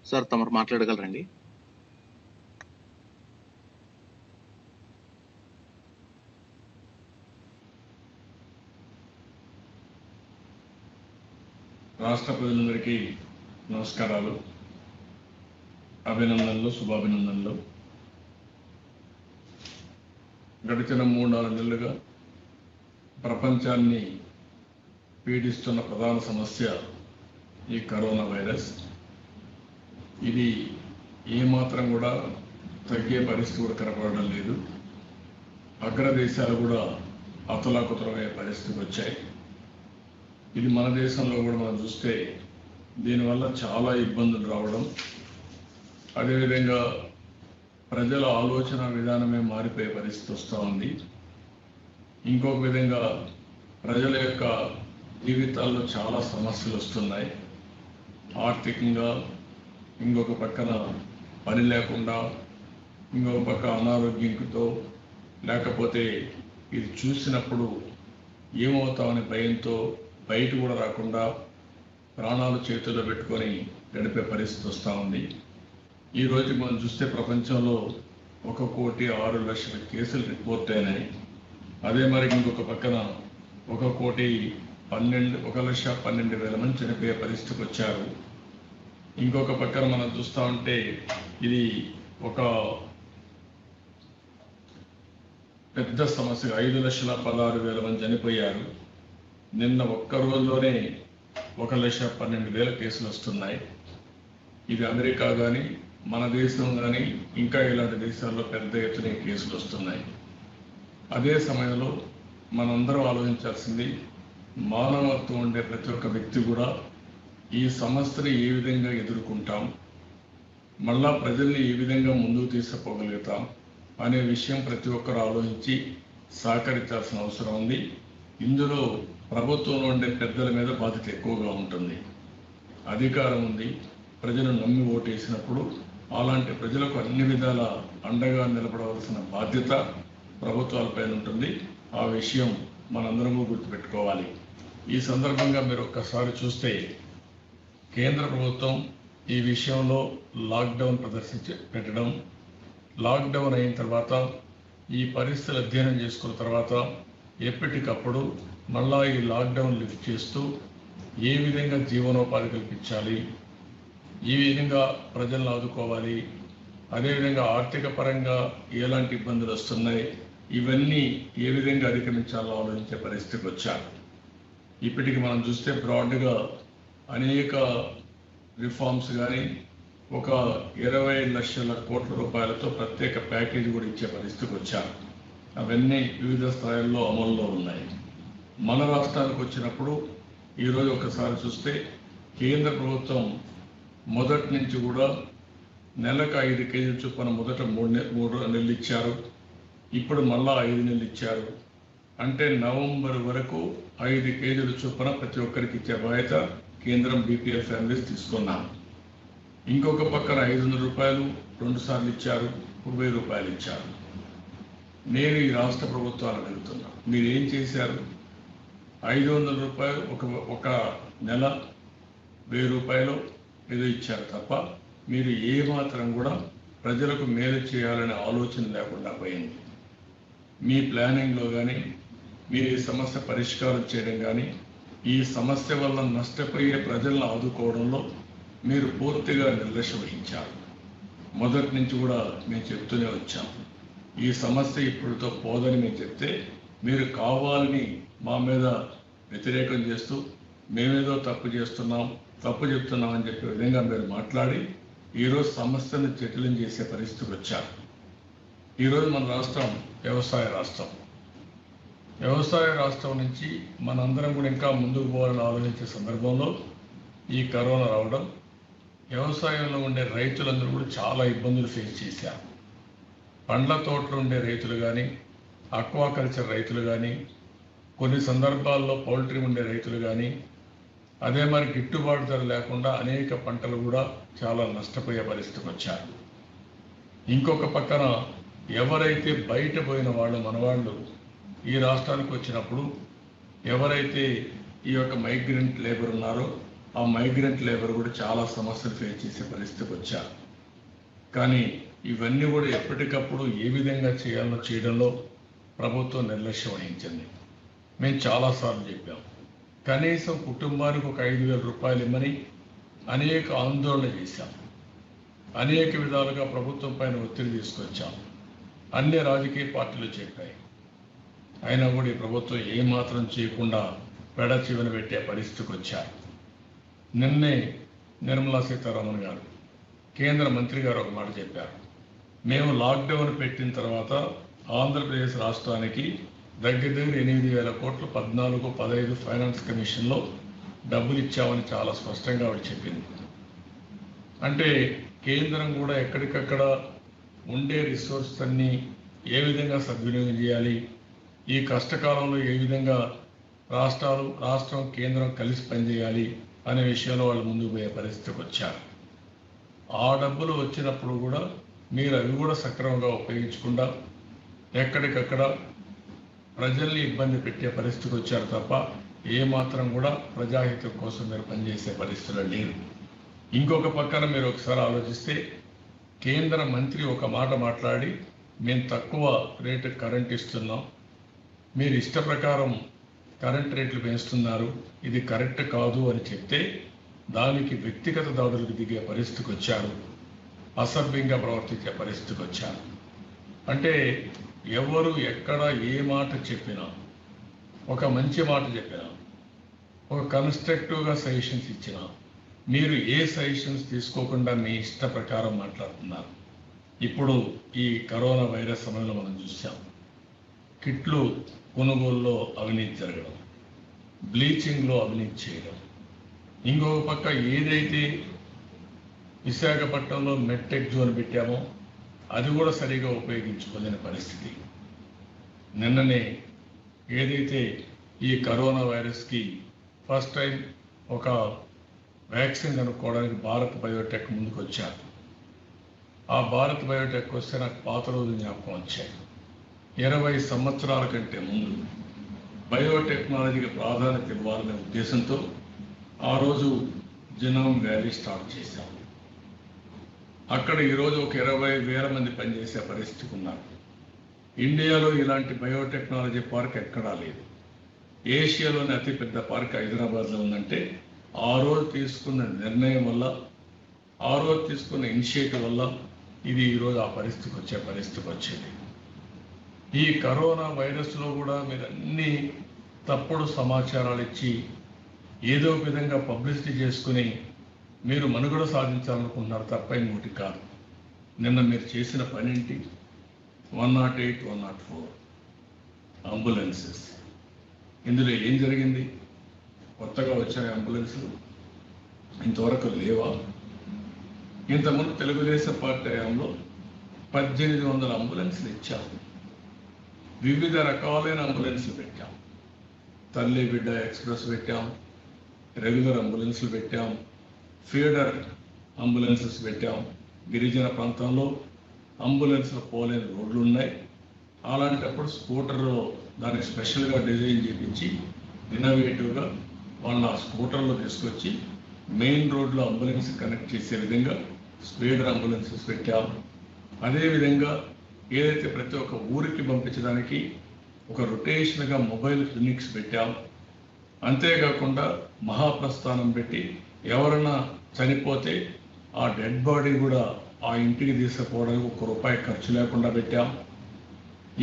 Sir తమరు మాట్లాడగలరండి? రాష్ట్ర ప్రజలందరికీ నమస్కారాలు, అభినందనలు, శుభాభినందనలు. గడిచిన 3-4 నెలలుగా ప్రపంచాన్ని పీడిస్తున్న ప్రధాన సమస్య ఈ కరోనా వైరస్. ఇది ఏమాత్రం కూడా తగ్గే పరిస్థితి కూడా కనపడడం లేదు. అగ్రదేశాలు కూడా అతలాకుతలమయ్యే పరిస్థితికి వచ్చాయి. ఇది మన దేశంలో కూడా మనం చూస్తే దీనివల్ల చాలా ఇబ్బందులు రావడం, అదేవిధంగా ప్రజల ఆలోచన విధానమే మారిపోయే పరిస్థితి వస్తూ ఉంది. ఇంకొక విధంగా ప్రజల యొక్క జీవితాల్లో చాలా సమస్యలు వస్తున్నాయి. ఆర్థికంగా, ఇంకొక పక్కన పని లేకుండా, ఇంకొక పక్క అనారోగ్యంతో, లేకపోతే ఇది చూసినప్పుడు ఏమవుతామనే భయంతో బయట కూడా రాకుండా ప్రాణాలు చేతుల్లో పెట్టుకొని గడిపే పరిస్థితి వస్తూ ఉంది. ఈరోజు మనం చూస్తే ప్రపంచంలో 1,06,00,000 కేసులు రిపోర్ట్ అయినాయి. అదే మరి ఇంకొక పక్కన 1,12,000 మంది చనిపోయే పరిస్థితికి వచ్చారు. ఇంకొక పక్కన మనం చూస్తూ ఉంటే ఇది ఒక పెద్ద సమస్య. 5,16,000 మంది చనిపోయారు. నిన్న ఒక్క రోజులోనే 1,12,000 కేసులు వస్తున్నాయి. ఇది అమెరికా కానీ, మన దేశం కానీ, ఇంకా ఇలాంటి దేశాల్లో పెద్ద ఎత్తున కేసులు వస్తున్నాయి. అదే సమయంలో మనందరం ఆలోచించాల్సింది, మానవత్వం ఉండే ప్రతి ఒక్క వ్యక్తి కూడా ఈ సమస్యని ఏ విధంగా ఎదుర్కొంటాం, మళ్ళా ప్రజల్ని ఏ విధంగా ముందుకు తీసుకుపోగలుగుతాం అనే విషయం ప్రతి ఒక్కరు ఆలోచించి సహకరించాల్సిన అవసరం ఉంది. ఇందులో ప్రభుత్వంలో ఉండే పెద్దల మీద బాధ్యత ఎక్కువగా ఉంటుంది. అధికారం ఉంది, ప్రజలు నమ్మి ఓటేసినప్పుడు అలాంటి ప్రజలకు అన్ని విధాల అండగా నిలబడవలసిన బాధ్యత ప్రభుత్వాలపైన ఉంటుంది. ఆ విషయం మనందరము గుర్తుపెట్టుకోవాలి. ఈ సందర్భంగా మీరు ఒక్కసారి చూస్తే కేంద్ర ప్రభుత్వం ఈ విషయంలో లాక్డౌన్ పెట్టడం, లాక్డౌన్ అయిన తర్వాత ఈ పరిస్థితులు అధ్యయనం చేసుకున్న తర్వాత ఎప్పటికప్పుడు మళ్ళా ఈ లాక్డౌన్ లిఫ్ట్ చేస్తూ ఏ విధంగా జీవనోపాధి కల్పించాలి, ఈ విధంగా ప్రజలను ఆదుకోవాలి, అదేవిధంగా ఆర్థిక పరంగా ఎలాంటి ఇబ్బందులు వస్తున్నాయి, ఇవన్నీ ఏ విధంగా అధిగమించాలో ఆలోచించే పరిస్థితికి వచ్చారు. ఇప్పటికి మనం చూస్తే బ్రాడ్గా అనేక రిఫార్మ్స్ కానీ, ఒక 20 లక్షల కోట్ల రూపాయలతో ప్రత్యేక ప్యాకేజీ కూడా ఇచ్చే పరిస్థితికి వచ్చారు. అవన్నీ వివిధ స్థాయిల్లో అమల్లో ఉన్నాయి. మన రాష్ట్రానికి వచ్చినప్పుడు ఈరోజు ఒకసారి చూస్తే కేంద్ర ప్రభుత్వం మొదటి నుంచి కూడా నెలకు 5 కేజీల చొప్పున మొదట 3 నెలలు ఇచ్చారు. ఇప్పుడు మళ్ళా 5 నెలలు ఇచ్చారు. అంటే నవంబర్ వరకు 5 కేజీల చొప్పున ప్రతి ఒక్కరికి ఇచ్చే బాధ్యత కేంద్రం బీపీఎల్ ఫ్యామిలీస్ తీసుకున్నాం. ఇంకొక పక్కన 500 రూపాయలు 2 సార్లు ఇచ్చారు, 1000 రూపాయలు ఇచ్చారు. నేను ఈ రాష్ట్ర ప్రభుత్వాలను అడుగుతున్నా, మీరు ఏం చేశారు? 500 రూపాయలు ఒక నెల 1000 రూపాయలు ఏదో ఇచ్చారు తప్ప మీరు ఏ మాత్రం కూడా ప్రజలకు మేలు చేయాలనే ఆలోచన లేకుండా పోయింది. మీ ప్లానింగ్లో కానీ, మీరు ఈ సమస్య పరిష్కారం చేయడం కానీ, ఈ సమస్య వల్ల నష్టపోయే ప్రజలను ఆదుకోవడంలో మీరు పూర్తిగా నిర్లక్ష్యం వహించారు. మొదటి నుంచి కూడా మేము చెప్తూనే వచ్చాం, ఈ సమస్య ఇప్పుడుతో పోదని మేము చెప్తే మీరు కావాలని మా మీద వ్యతిరేకం చేస్తూ మేమేదో తప్పు చెప్తున్నాం అని చెప్పే విధంగా మీరు మాట్లాడి ఈరోజు సమస్యను జటిలం చేసే పరిస్థితికి వచ్చారు. ఈరోజు మన రాష్ట్రం వ్యవసాయ రాష్ట్రం నుంచి మనందరం కూడా ఇంకా ముందుకు పోవాలని ఆలోచించే సందర్భంలో ఈ కరోనా రావడం, వ్యవసాయంలో ఉండే రైతులందరూ కూడా చాలా ఇబ్బందులు ఫేస్ చేశారు. పండ్ల తోటలు ఉండే రైతులు కానీ, అక్వాకల్చర్ రైతులు కానీ, కొన్ని సందర్భాల్లో పౌల్ట్రీ ఉండే రైతులు కానీ, అదే మరి గిట్టుబాటు ధర లేకుండా అనేక పంటలు కూడా చాలా నష్టపోయే పరిస్థితికి వచ్చారు. ఇంకొక పక్కన ఎవరైతే బయట పోయిన వాళ్ళు మనవాళ్ళు ఈ రాష్ట్రానికి వచ్చినప్పుడు ఎవరైతే ఈ యొక్క మైగ్రెంట్ లేబర్ ఉన్నారో ఆ మైగ్రెంట్ లేబర్ కూడా చాలా సమస్యలు ఫేస్ చేసే పరిస్థితికి వచ్చారు. కానీ ఇవన్నీ కూడా ఎప్పటికప్పుడు ఏ విధంగా చేయాలో చేయడంలో ప్రభుత్వం నిర్లక్ష్యం వహించింది. మేము చాలాసార్లు చెప్పాం, కనీసం కుటుంబానికి ఒక 5,000 రూపాయలు ఇమ్మని అనేక ఆందోళన చేశాం. అనేక విధాలుగా ప్రభుత్వం పైన ఒత్తిడి తీసుకొచ్చాం. అన్ని రాజకీయ పార్టీలు చెప్పాయి. అయినా కూడా ఈ ప్రభుత్వం ఏమాత్రం చేయకుండా పెడచివన పెట్టే పరిస్థితికి వచ్చారు. నిన్నే నిర్మలా సీతారామన్ గారు, కేంద్ర మంత్రి గారు ఒక మాట చెప్పారు. మేము లాక్డౌన్ పెట్టిన తర్వాత ఆంధ్రప్రదేశ్ రాష్ట్రానికి దగ్గర 8,000 కోట్లు 14-15 ఫైనాన్స్ కమిషన్లో డబ్బులు ఇచ్చామని చాలా స్పష్టంగా ఆవిడ చెప్పింది. అంటే కేంద్రం కూడా ఎక్కడికక్కడ ఉండే రిసోర్సెస్ అన్నీ ఏ విధంగా సద్వినియోగం చేయాలి, ఈ కష్టకాలంలో ఏ విధంగా రాష్ట్రం కేంద్రం కలిసి పనిచేయాలి అనే విషయంలో వాళ్ళు ముందుకు పోయే పరిస్థితికి వచ్చారు. ఆ డబ్బులు వచ్చినప్పుడు కూడా మీరు అవి కూడా సక్రమంగా ఉపయోగించకుండా ఎక్కడికక్కడ ప్రజల్ని ఇబ్బంది పెట్టే పరిస్థితికి వచ్చారు తప్ప ఏమాత్రం కూడా ప్రజాహితం కోసం మీరు పనిచేసే పరిస్థితులు లేరు. ఇంకొక పక్కన మీరు ఒకసారి ఆలోచిస్తే కేంద్ర మంత్రి ఒక మాట మాట్లాడి మేము తక్కువ రేటు కరెంట్ ఇస్తున్నాం, మీరు ఇష్ట ప్రకారం కరెంట్ రేట్లు పెంచుతున్నారు, ఇది కరెక్ట్ కాదు అని చెప్తే దానికి వ్యక్తిగత దాడులకు దిగే పరిస్థితికి వచ్చారు. అసభ్యంగా ప్రవర్తించే పరిస్థితికి వచ్చారు. అంటే ఎవరు ఎక్కడ ఏ మాట చెప్పినా, ఒక మంచి మాట చెప్పినా, ఒక కన్స్ట్రక్టివ్గా సజెషన్స్ ఇచ్చినా మీరు ఏ సజెషన్స్ తీసుకోకుండా మీ ఇష్ట ప్రకారం మాట్లాడుతున్నారు. ఇప్పుడు ఈ కరోనా వైరస్ సమయంలో మనం చూసాం, కిట్లు కొనుగోలులో అవినీతి జరగడం, బ్లీచింగ్లో అవినీతి చేయడం, ఇంకొక పక్క ఏదైతే విశాఖపట్నంలో మెట్టెక్ జోన్ పెట్టామో అది కూడా సరిగా ఉపయోగించుకోలేని పరిస్థితి. నిన్ననే ఏదైతే ఈ కరోనా వైరస్కి ఫస్ట్ టైం ఒక వ్యాక్సిన్ కనుక్కోవడానికి భారత్ బయోటెక్ ముందుకు వచ్చారు. ఆ భారత్ బయోటెక్ వస్తే నాకు పాత రోజులు జ్ఞాపకం వచ్చాయి. 20 సంవత్సరాల కంటే ముందు బయోటెక్నాలజీకి ప్రాధాన్యత ఇవ్వాలనే ఉద్దేశంతో ఆ రోజు జినోమ్ వ్యాలీ స్టార్ట్ చేశాం. అక్కడ ఈరోజు ఒక 20,000 మంది పనిచేసే పరిస్థితికి ఉన్నారు. ఇండియాలో ఇలాంటి బయోటెక్నాలజీ పార్క్ ఎక్కడా లేదు. ఏషియాలోని అతిపెద్ద పార్క్ హైదరాబాద్లో ఉందంటే ఆ రోజు తీసుకున్న నిర్ణయం వల్ల, ఆ రోజు తీసుకున్న ఇనిషియేటివ్ వల్ల ఇది ఈరోజు ఆ పరిస్థితికి వచ్చే పరిస్థితికి వచ్చేది. ఈ కరోనా వైరస్లో కూడా మీరు అన్ని తప్పుడు సమాచారాలు ఇచ్చి ఏదో విధంగా పబ్లిసిటీ చేసుకుని మీరు మనుగడ సాధించాలనుకుంటున్నారు తప్ప ఇంకోటి కాదు. నిన్న మీరు చేసిన పనేంటి? 108, 104 అంబులెన్సెస్. ఇందులో ఏం జరిగింది? కొత్తగా వచ్చాయి అంబులెన్సులు, ఇంతవరకు లేవా? ఇంతకుముందు తెలుగుదేశం పార్టీ హయాంలో 1800 అంబులెన్సులు ఇచ్చాము. వివిధ రకాలైన అంబులెన్సులు పెట్టాం. తల్లి బిడ్డ ఎక్స్ప్రెస్ పెట్టాం, రెగ్యులర్ అంబులెన్సులు పెట్టాం, ఫీడర్ అంబులెన్సెస్ పెట్టాం. గిరిజన ప్రాంతంలో అంబులెన్స్లు పోలేని రోడ్లు ఉన్నాయి. అలాంటప్పుడు స్కూటర్లో దానికి స్పెషల్గా డిజైన్ చేయించి ఇన్నోవేటివ్గా వాళ్ళ స్కూటర్లో తీసుకొచ్చి మెయిన్ రోడ్లో అంబులెన్స్ కనెక్ట్ చేసే విధంగా స్పీడర్ అంబులెన్సెస్ పెట్టాం. అదేవిధంగా ఏదైతే ప్రతి ఒక్క ఊరికి పంపించడానికి ఒక రొటేషన్గా మొబైల్ క్లినిక్స్ పెట్టాం. అంతేకాకుండా మహాప్రస్థానం పెట్టి ఎవరైనా చనిపోతే ఆ డెడ్ బాడీ కూడా ఆ ఇంటికి తీసుకుపోవడానికి ₹1 ఖర్చు లేకుండా పెట్టాం.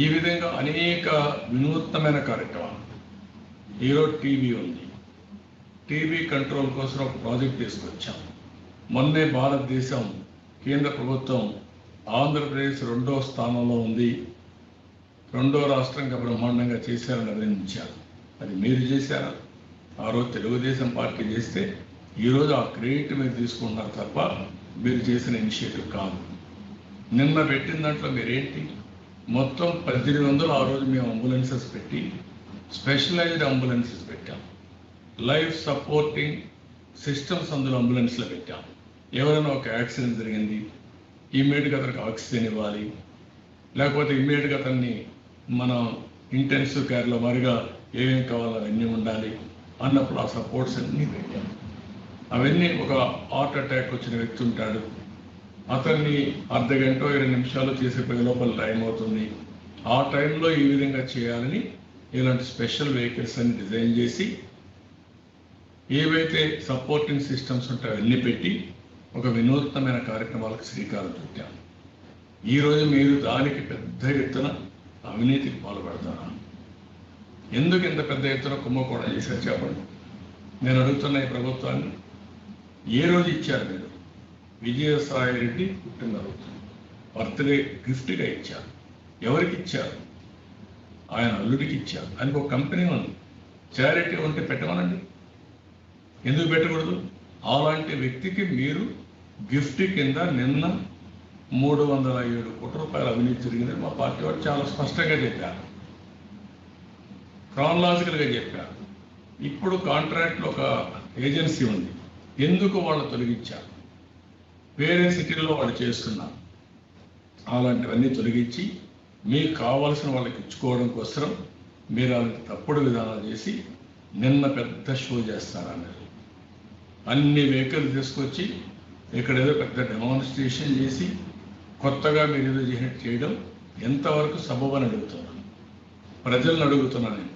ఈ విధంగా అనేక వినూత్నమైన కార్యక్రమాలు. ఈరోజు టీబీ ఉంది. టీబీ కంట్రోల్ కోసం ఒక ప్రాజెక్ట్ తీసుకొచ్చాం. మొన్నే భారతదేశం కేంద్ర ప్రభుత్వం ఆంధ్రప్రదేశ్ 2వ స్థానంలో ఉంది, 2వ రాష్ట్రంగా బ్రహ్మాండంగా చేశారని అభినందించారు. అది మీరు చేశారా? ఆ రోజు తెలుగుదేశం పార్టీ చేస్తే ఈరోజు ఆ క్రెడిట్ మీరు తీసుకుంటున్నారు తప్ప మీరు చేసిన ఇనిషియేటివ్ కాదు. నిన్న పెట్టిన దాంట్లో మీరేంటి? మొత్తం 1800 ఆ రోజు మేము అంబులెన్సెస్ పెట్టి స్పెషలైజ్డ్ అంబులెన్సెస్ పెట్టాం. లైఫ్ సపోర్టింగ్ సిస్టమ్స్ అందులో అంబులెన్స్లో పెట్టాం. ఎవరైనా ఒక యాక్సిడెంట్ జరిగింది, ఇమ్మీడియట్గా అతనికి ఆక్సిజన్ ఇవ్వాలి, లేకపోతే ఇమ్మీడియట్గా అతన్ని మన ఇంటెన్సివ్ కేర్లో మరిగా ఏమేమి కావాలో అవన్నీ ఉండాలి అన్నప్పుడు ఆ సపోర్ట్స్ అన్నీ పెట్టాం. అవన్నీ ఒక హార్ట్ అటాక్ వచ్చిన వ్యక్తి ఉంటాడు, అతన్ని అర్ధగంట 20 నిమిషాలు చేసిపోయే లోపల టైం అవుతుంది. ఆ టైంలో ఈ విధంగా చేయాలని ఇలాంటి స్పెషల్ వెహికల్స్ అన్ని డిజైన్ చేసి ఏవైతే సపోర్టింగ్ సిస్టమ్స్ ఉంటాయో అవన్నీ పెట్టి ఒక వినూత్నమైన కార్యక్రమాలకు శ్రీకారం చుట్టాం. ఈరోజు మీరు దానికి పెద్ద ఎత్తున అవినీతికి పాల్పడతారా? ఎందుకు ఇంత పెద్ద ఎత్తున కుంభకోణం చేశారు చెప్పండి. నేను అడుగుతున్న ఈ ప్రభుత్వాన్ని, ఏ రోజు ఇచ్చారు మీరు? విజయసాయి రెడ్డి పుట్టినరోజు బర్త్డే గిఫ్ట్గా ఇచ్చారు. ఎవరికి ఇచ్చారు? ఆయన అల్లుడికి ఇచ్చారు. ఆయనకు ఒక కంపెనీ ఉంది, చారిటీ ఉంటే పెట్టమనండి, ఎందుకు పెట్టకూడదు? అలాంటి వ్యక్తికి మీరు గిఫ్ట్ కింద నిన్న 307 కోట్ల రూపాయల అవినీతి జరిగిందని మా పార్టీ వారు చాలా స్పష్టంగా చెప్పారు, క్రానలాజికల్గా చెప్పారు. ఇప్పుడు కాంట్రాక్ట్లో ఒక ఏజెన్సీ ఉంది, ఎందుకు వాళ్ళు తొలగించారు? వేరే సిటీల్లో వాళ్ళు చేస్తున్నారు. అలాంటివన్నీ తొలగించి మీకు కావాల్సిన వాళ్ళకి ఇచ్చుకోవడం కోసం మీరు అలాంటి తప్పుడు విధానాలు చేసి నిన్న పెద్ద షో చేస్తారన్నారు. అన్ని వెహికల్ తీసుకొచ్చి ఇక్కడ ఏదో పెద్ద డెమాన్స్ట్రేషన్ చేసి కొత్తగా మీరు ఏదో చేసినట్టు చేయడం ఎంతవరకు సబబని అడుగుతున్నాను, ప్రజలను అడుగుతున్నాను నేను.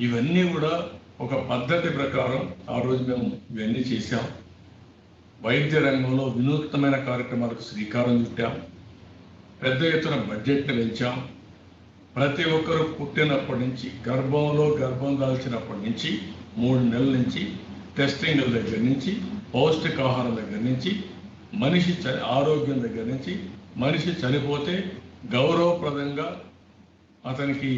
ఇవన్నీ కూడా ఒక పద్ధతి ప్రకారం ఆ రోజు మేము ఇవన్నీ చేశాం. వైద్య రంగంలో వినూత్నమైన కార్యక్రమాలకు శ్రీకారం చుట్టాం. పెద్ద ఎత్తున బడ్జెట్ని పెంచాం. ప్రతి ఒక్కరూ పుట్టినప్పటి నుంచి గర్భం దాల్చినప్పటి నుంచి 3 నెలల నుంచి టెస్టింగ్ల దగ్గర నుంచి పౌష్టికాహారం దగ్గర నుంచి మనిషి ఆరోగ్యం దగ్గర నుంచి మనిషి చనిపోతే గౌరవప్రదంగా అతనికి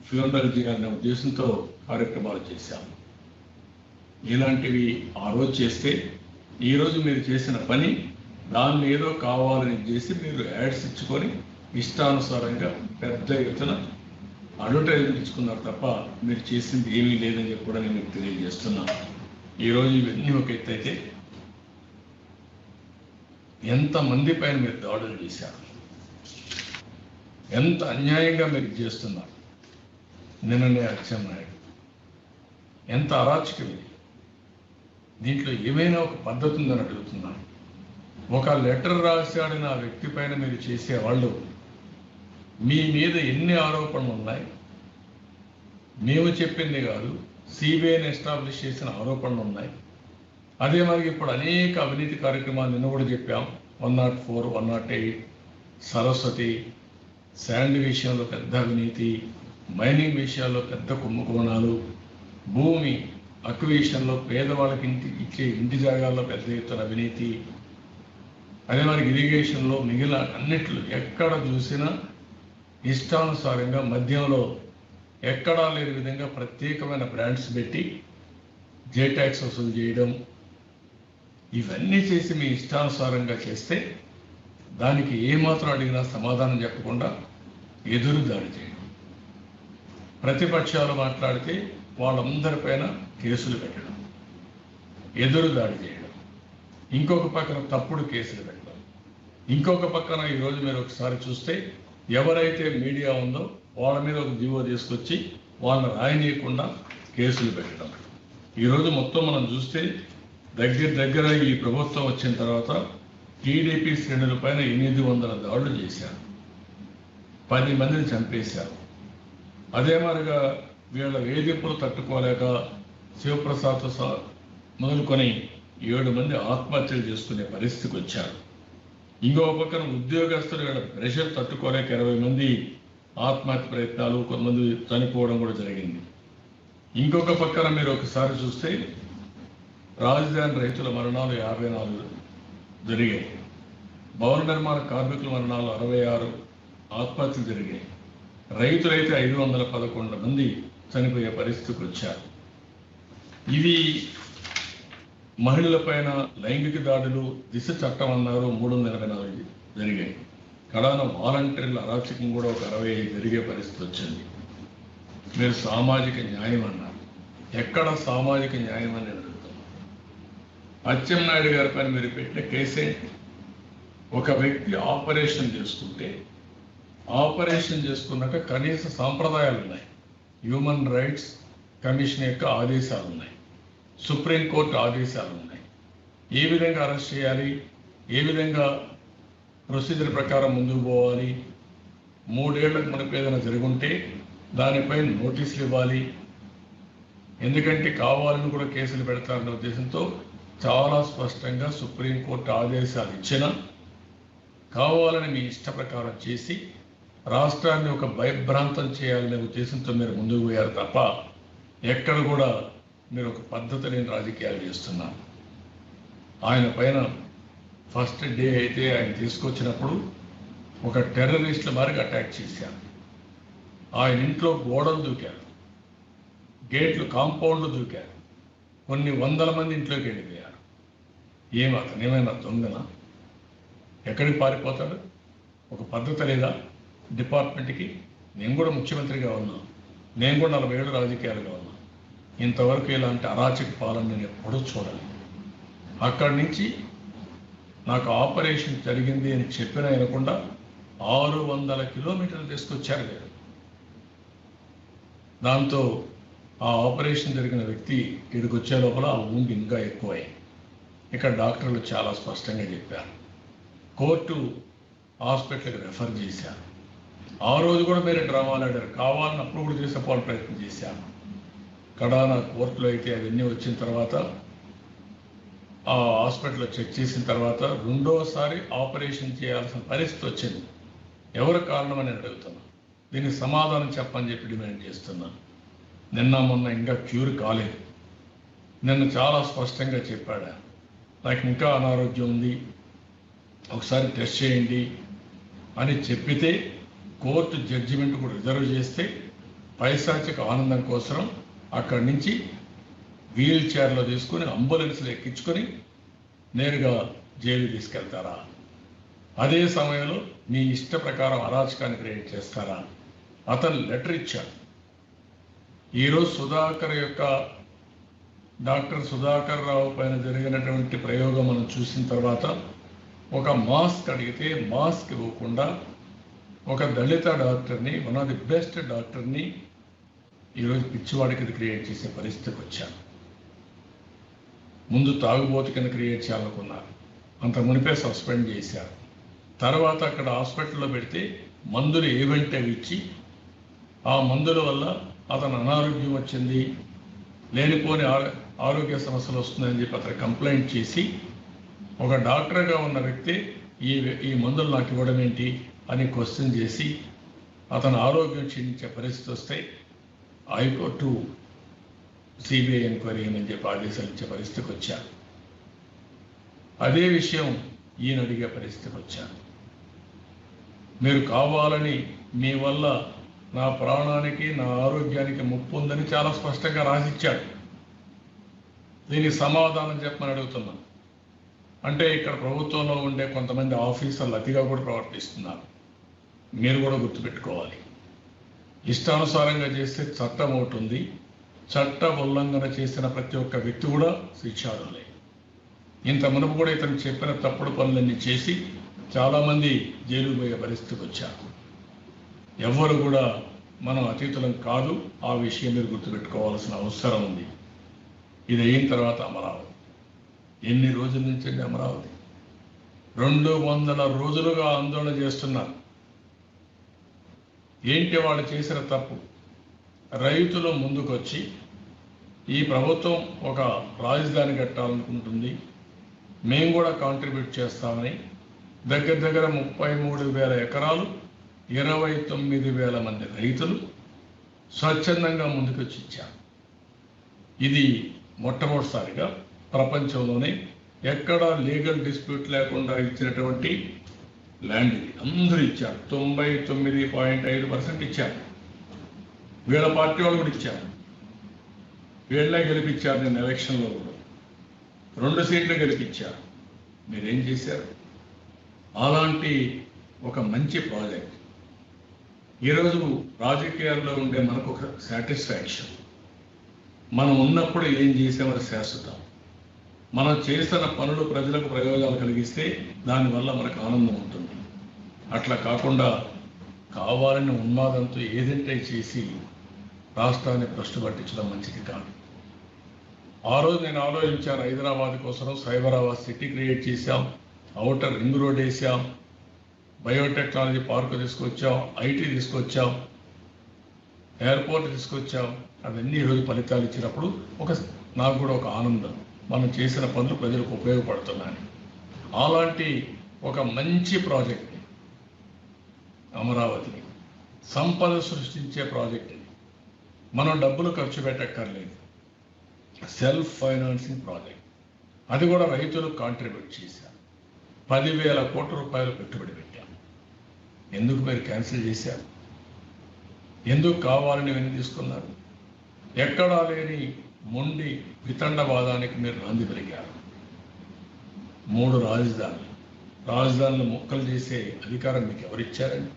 ఫ్యూనరల్ చేయాలనే ఉద్దేశంతో కార్యక్రమాలు చేశాం. ఇలాంటివి ఆ రోజు చేస్తే ఈరోజు మీరు చేసిన పని దాన్ని ఏదో కావాలని చేసి మీరు యాడ్స్ ఇచ్చుకొని ఇష్టానుసారంగా పెద్ద ఎత్తున అడ్వర్టైజ్మెంట్ ఇచ్చుకున్నారు తప్ప మీరు చేసింది ఏమీ లేదని చెప్పి కూడా నేను మీకు తెలియజేస్తున్నాను. ఈరోజు ఇవన్నీ ఒక ఎత్తు అయితే ఎంతమంది పైన మీరు దాడులు చేశారు, ఎంత అన్యాయంగా మీరు చేస్తున్నారు. నిన్ననే అచ్చెన్నాయుడు ఎంత అరాచకం ఇది. దీంట్లో ఏమైనా ఒక పద్ధతి ఉందని అడుగుతున్నాను. ఒక లెటర్ రాశాడని ఆ వ్యక్తి పైన మీరు చేసేవాళ్ళు మీ మీద ఎన్ని ఆరోపణలు ఉన్నాయి, మేము చెప్పింది కాదు, సిబిఐని ఎస్టాబ్లిష్ చేసిన ఆరోపణలు ఉన్నాయి. అదే మరి ఇప్పుడు అనేక అవినీతి కార్యక్రమాలు నిన్న కూడా చెప్పాం. 104, 108, సరస్వతి, శాండ్ విషయంలో పెద్ద అవినీతి, మైనింగ్ విషయాల్లో పెద్ద కుంభకోణాలు, భూమి అక్విజిషన్లో పేదవాళ్ళకి ఇచ్చే ఇంటి జాగాల్లో పెద్ద ఎత్తున అవినీతి, అదే మరి ఇరిగేషన్లో మిగిలిన అన్నిట్లు ఎక్కడ చూసినా ఇష్టానుసారంగా మద్యంలో ఎక్కడా లేని విధంగా ప్రత్యేకమైన బ్రాండ్స్ పెట్టి జే ట్యాక్స్ వసూలు చేయడం, ఇవన్నీ చేసి మీ ఇష్టానుసారంగా చేస్తే దానికి ఏమాత్రం అడిగినా సమాధానం చెప్పకుండా ఎదురు దాడి చేయడం, ప్రతిపక్షాలు మాట్లాడితే వాళ్ళందరిపైన కేసులు పెట్టడం, ఎదురు దాడి చేయడం, ఇంకొక పక్కన తప్పుడు కేసులు పెట్టడం, ఇంకొక పక్కన ఈరోజు మీరు ఒకసారి చూస్తే ఎవరైతే మీడియా ఉందో వాళ్ళ మీద ఒక జీవో తీసుకొచ్చి వాళ్ళని రాయనీయకుండా కేసులు పెట్టడం. ఈరోజు మొత్తం మనం చూస్తే దగ్గర ఈ ప్రభుత్వం వచ్చిన తర్వాత టీడీపీ శ్రేణుల పైన 800 దాడులు చేశారు, 10 మందిని చంపేశారు. అదే మరిగా వీళ్ళ వేధింపులు తట్టుకోలేక శివప్రసాద్ మొదలుకొని 7 మంది ఆత్మహత్యలు చేసుకునే పరిస్థితికి వచ్చారు. ఇంకో పక్కన ఉద్యోగస్తులు వీళ్ళ ప్రెషర్ తట్టుకోలేక 20 మంది ఆత్మహత్య ప్రయత్నాలు, కొంతమంది చనిపోవడం కూడా జరిగింది. ఇంకొక పక్కన మీరు ఒకసారి చూస్తే రాజధాని రైతుల మరణాలు 54 జరిగాయి, భవన నిర్మాణ కార్మికుల మరణాలు 66, ఆత్మహత్యలు జరిగాయి. రైతులైతే 511 మంది చనిపోయే పరిస్థితికి వచ్చారు. ఇవి మహిళల పైన లైంగిక దాడులు, దిశ చట్టం అన్నారు, 384 జరిగాయి. కడాన వాలంటీర్ల అరాచకం కూడా ఒక 65 జరిగే పరిస్థితి వచ్చింది. మీరు సామాజిక న్యాయం అన్నారు, ఎక్కడ సామాజిక న్యాయం అని అడుగుతాం. అచ్చెన్నాయుడు గారి పైన మీరు పెట్టిన కేసే, ఒక వ్యక్తి ఆపరేషన్ చేసుకుంటే ఆపరేషన్ చేసుకున్నాక కనీస సాంప్రదాయాలు ఉన్నాయి, హ్యూమన్ రైట్స్ కమిషన్ యొక్క ఆదేశాలు ఉన్నాయి. సుప్రీంకోర్టు ఆదేశాలు ఉన్నాయి. ఏ విధంగా అరెస్ట్ చేయాలి, ఏ విధంగా ప్రొసీజర్ ప్రకారం ముందుకు పోవాలి, 3 ఏళ్లకు మనకు ఏదైనా జరుగుంటే దానిపై నోటీసులు ఇవ్వాలి. ఎందుకంటే కావాలని కూడా కేసులు పెడతారనే ఉద్దేశంతో చాలా స్పష్టంగా సుప్రీంకోర్టు ఆదేశాలు ఇచ్చిన కావాలని మీ ఇష్ట ప్రకారం చేసి రాష్ట్రాన్ని ఒక భయభ్రాంతం చేయాలనే ఉద్దేశంతో మీరు ముందుకు పోయారు తప్ప ఎక్కడ కూడా మీరు ఒక పద్ధతి లేని రాజకీయాలు చేస్తున్నారు. ఆయన పైన ఫస్ట్ డే అయితే ఆయన తీసుకొచ్చినప్పుడు ఒక టెర్రరిస్టుల మారికి అటాక్ చేశారు. ఆయన ఇంట్లో గోడలు దూకారు, గేట్లు కాంపౌండ్లు దూకారు, కొన్ని వందల మంది ఇంట్లోకి వెళ్ళిపోయారు. అతను ఏమైనా దొంగనా? ఎక్కడికి పారిపోతాడు? ఒక పద్ధతి లేదా డిపార్ట్మెంట్కి? నేను కూడా ముఖ్యమంత్రిగా ఉన్నా, నేను కూడా 40 ఏళ్ళు రాజకీయాలుగా ఉన్నా. ఇంతవరకు ఇలాంటి అరాచక పాలన నేను ఎప్పుడూ చూడాలి. అక్కడి నుంచి నాకు ఆపరేషన్ జరిగింది అని చెప్పిన వినకుండా 600 కిలోమీటర్లు తీసుకొచ్చారు మీరు. దాంతో ఆ ఆపరేషన్ జరిగిన వ్యక్తి ఇక్కడికి వచ్చే లోపల ఆ ఊండి ఇంకా ఎక్కువై ఇక్కడ డాక్టర్లు చాలా స్పష్టంగా చెప్పారు. కోర్టు హాస్పిటల్కి రెఫర్ చేశారు. ఆ రోజు కూడా మీరు డ్రామాలు ఆడారు, కావాలని అప్పుడు కూడా చేసేపోవడం ప్రయత్నం చేశారు. కడాన కోర్టులో అయితే అవన్నీ వచ్చిన తర్వాత ఆ హాస్పిటల్లో చెక్ చేసిన తర్వాత రెండోసారి ఆపరేషన్ చేయాల్సిన పరిస్థితి వచ్చింది. ఎవరు కారణమని అడుగుతున్నా, దీనికి సమాధానం చెప్పని చెప్పి డిమాండ్ చేస్తున్నాను. నిన్న మొన్న ఇంకా క్యూర్ కాలేదు. నిన్న చాలా స్పష్టంగా చెప్పాడు, నాకు ఇంకా అనారోగ్యం ఉంది, ఒకసారి టెస్ట్ చేయండి అని చెప్పితే కోర్టు జడ్జిమెంట్ కూడా రిజర్వ్ చేస్తే పైశాచిక ఆనందం కోసం అక్కడి నుంచి వీల్ చైర్లో తీసుకొని అంబులెన్స్లో ఎక్కించుకొని నేరుగా జైలు తీసుకెళ్తారా? అదే సమయంలో మీ ఇష్ట ప్రకారం అరాచకాన్ని క్రియేట్ చేస్తారా? అతను లెటర్ ఇచ్చాడు. ఈరోజు డాక్టర్ సుధాకర్ రావు పైన జరిగినటువంటి ప్రయోగం మనం చూసిన తర్వాత ఒక మాస్క్ అడిగితే మాస్క్ ఇవ్వకుండా ఒక దళిత డాక్టర్ని, వన్ ఆఫ్ ది బెస్ట్ డాక్టర్ని ఈరోజు పిచ్చివాడికి ఇది క్రియేట్ చేసే పరిస్థితికి వచ్చాను. ముందు తాగుబోతు కింద క్రియేట్ చేయాలనుకున్నారు, అంత మునిపే సస్పెండ్ చేశారు. తర్వాత అక్కడ హాస్పిటల్లో పెడితే మందులు ఏవంటే ఇచ్చి ఆ మందుల వల్ల అతను అనారోగ్యం వచ్చింది, లేనిపోని ఆరోగ్య సమస్యలు వస్తున్నాయని చెప్పి అతను కంప్లైంట్ చేసి ఒక డాక్టర్గా ఉన్న వ్యక్తి ఈ మందులు నాకు ఇవ్వడం ఏంటి అని క్వశ్చన్ చేసి అతను ఆరోగ్యం క్షీణించే పరిస్థితి వస్తే హైకోర్టు సిబిఐ ఎంక్వైరీ అని చెప్పి ఆదేశాలు ఇచ్చే పరిస్థితికి వచ్చారు. అదే విషయం ఈయన అడిగే పరిస్థితికి వచ్చారు. మీరు కావాలని మీ వల్ల నా ప్రాణానికి నా ఆరోగ్యానికి ముప్పు ఉందని చాలా స్పష్టంగా రాసిచ్చాడు. దీనికి సమాధానం చెప్పమని అడుగుతున్నాను. అంటే ఇక్కడ ప్రభుత్వంలో ఉండే కొంతమంది ఆఫీసర్లు అతిగా కూడా ప్రవర్తిస్తున్నారు. మీరు కూడా గుర్తుపెట్టుకోవాలి. ఇష్టానుసారంగా చేస్తే చట్టం ఒకటి ఉంది, చట్ట ఉల్లంఘన చేసిన ప్రతి ఒక్క వ్యక్తి కూడా శిక్షార్హులే. ఇంత మునుపు కూడా ఇతను చెప్పిన తప్పుడు పనులన్నీ చేసి చాలామంది జైలు పోయే పరిస్థితికి వచ్చారు. ఎవ్వరు కూడా మనం అతీతులం కాదు, ఆ విషయం మీరు గుర్తుపెట్టుకోవాల్సిన అవసరం ఉంది. ఇది అయిన తర్వాత అమరావతి ఎన్ని రోజుల నుంచి అండి? అమరావతి 200 రోజులుగా ఆందోళన చేస్తున్నారు. ఏంటి వాళ్ళు చేసిన తప్పు? రైతులు ముందుకొచ్చి ఈ ప్రభుత్వం ఒక రాజధాని కట్టాలనుకుంటుంది, మేము కూడా కాంట్రిబ్యూట్ చేస్తామని దగ్గర 33,000 ఎకరాలు 29,000 మంది రైతులు స్వచ్ఛందంగా ముందుకొచ్చి ఇచ్చారు. ఇది మొట్టమొదటిసారిగా ప్రపంచంలోనే ఎక్కడ లీగల్ డిస్ప్యూట్ లేకుండా ఇచ్చినటువంటి ల్యాండ్ ఇది. అందరూ ఇచ్చారు, 99.5% ఇచ్చారు. వీళ్ళ పార్టీ వాళ్ళు కూడా ఇచ్చారు. వీళ్ళే గెలిపించారు. నేను ఎలక్షన్లో కూడా 2 సీట్లు గెలిపించారు. మీరేం చేశారు? అలాంటి ఒక మంచి ప్రాజెక్ట్ ఈరోజు రాజకీయాల్లో ఉండే మనకు ఒక సాటిస్ఫాక్షన్, మనం ఉన్నప్పుడు ఏం చేసామో శాశ్వతం. మనం చేసిన పనులు ప్రజలకు ప్రయోజనాలు కలిగిస్తే దానివల్ల మనకు ఆనందం ఉంటుంది. అట్లా కాకుండా కావాలని ఉన్మాదంతో ఏదంటే చేసి రాష్ట్రాన్ని భ్రష్టు పట్టించడం మంచిది కాదు. ఆ రోజు నేను ఆలోచించాను, హైదరాబాద్ కోసం సైబరాబాద్ సిటీ క్రియేట్ చేశాం, అవుటర్ రింగ్ రోడ్ వేసాం, బయోటెక్నాలజీ పార్కు తీసుకొచ్చాం, ఐటీ తీసుకొచ్చాం, ఎయిర్పోర్ట్ తీసుకొచ్చాం. అవన్నీ ఈరోజు ఫలితాలు ఇచ్చినప్పుడు నాకు కూడా ఒక ఆనందం, మనం చేసిన పనులు ప్రజలకు ఉపయోగపడుతున్నాయి. అలాంటి ఒక మంచి ప్రాజెక్ట్ని, అమరావతిని సంపద సృష్టించే ప్రాజెక్ట్ని మనం డబ్బులు ఖర్చు పెట్టక్కర్లేదు, సెల్ఫ్ ఫైనాన్సింగ్ ప్రాజెక్ట్. అది కూడా రైతులకు కాంట్రిబ్యూట్ చేశారు. 10,000 కోట్ల రూపాయలు పెట్టుబడి పెట్టాం. ఎందుకు మీరు క్యాన్సిల్ చేశారు? ఎందుకు కావాలని వెను తీసుకున్నారు? ఎక్కడా లేని మొండి వితండవాదానికి మీరు నాంది పలికారు. 3 రాజధానులు ముక్కలు చేసే అధికారం మీకు ఎవరిచ్చారండి?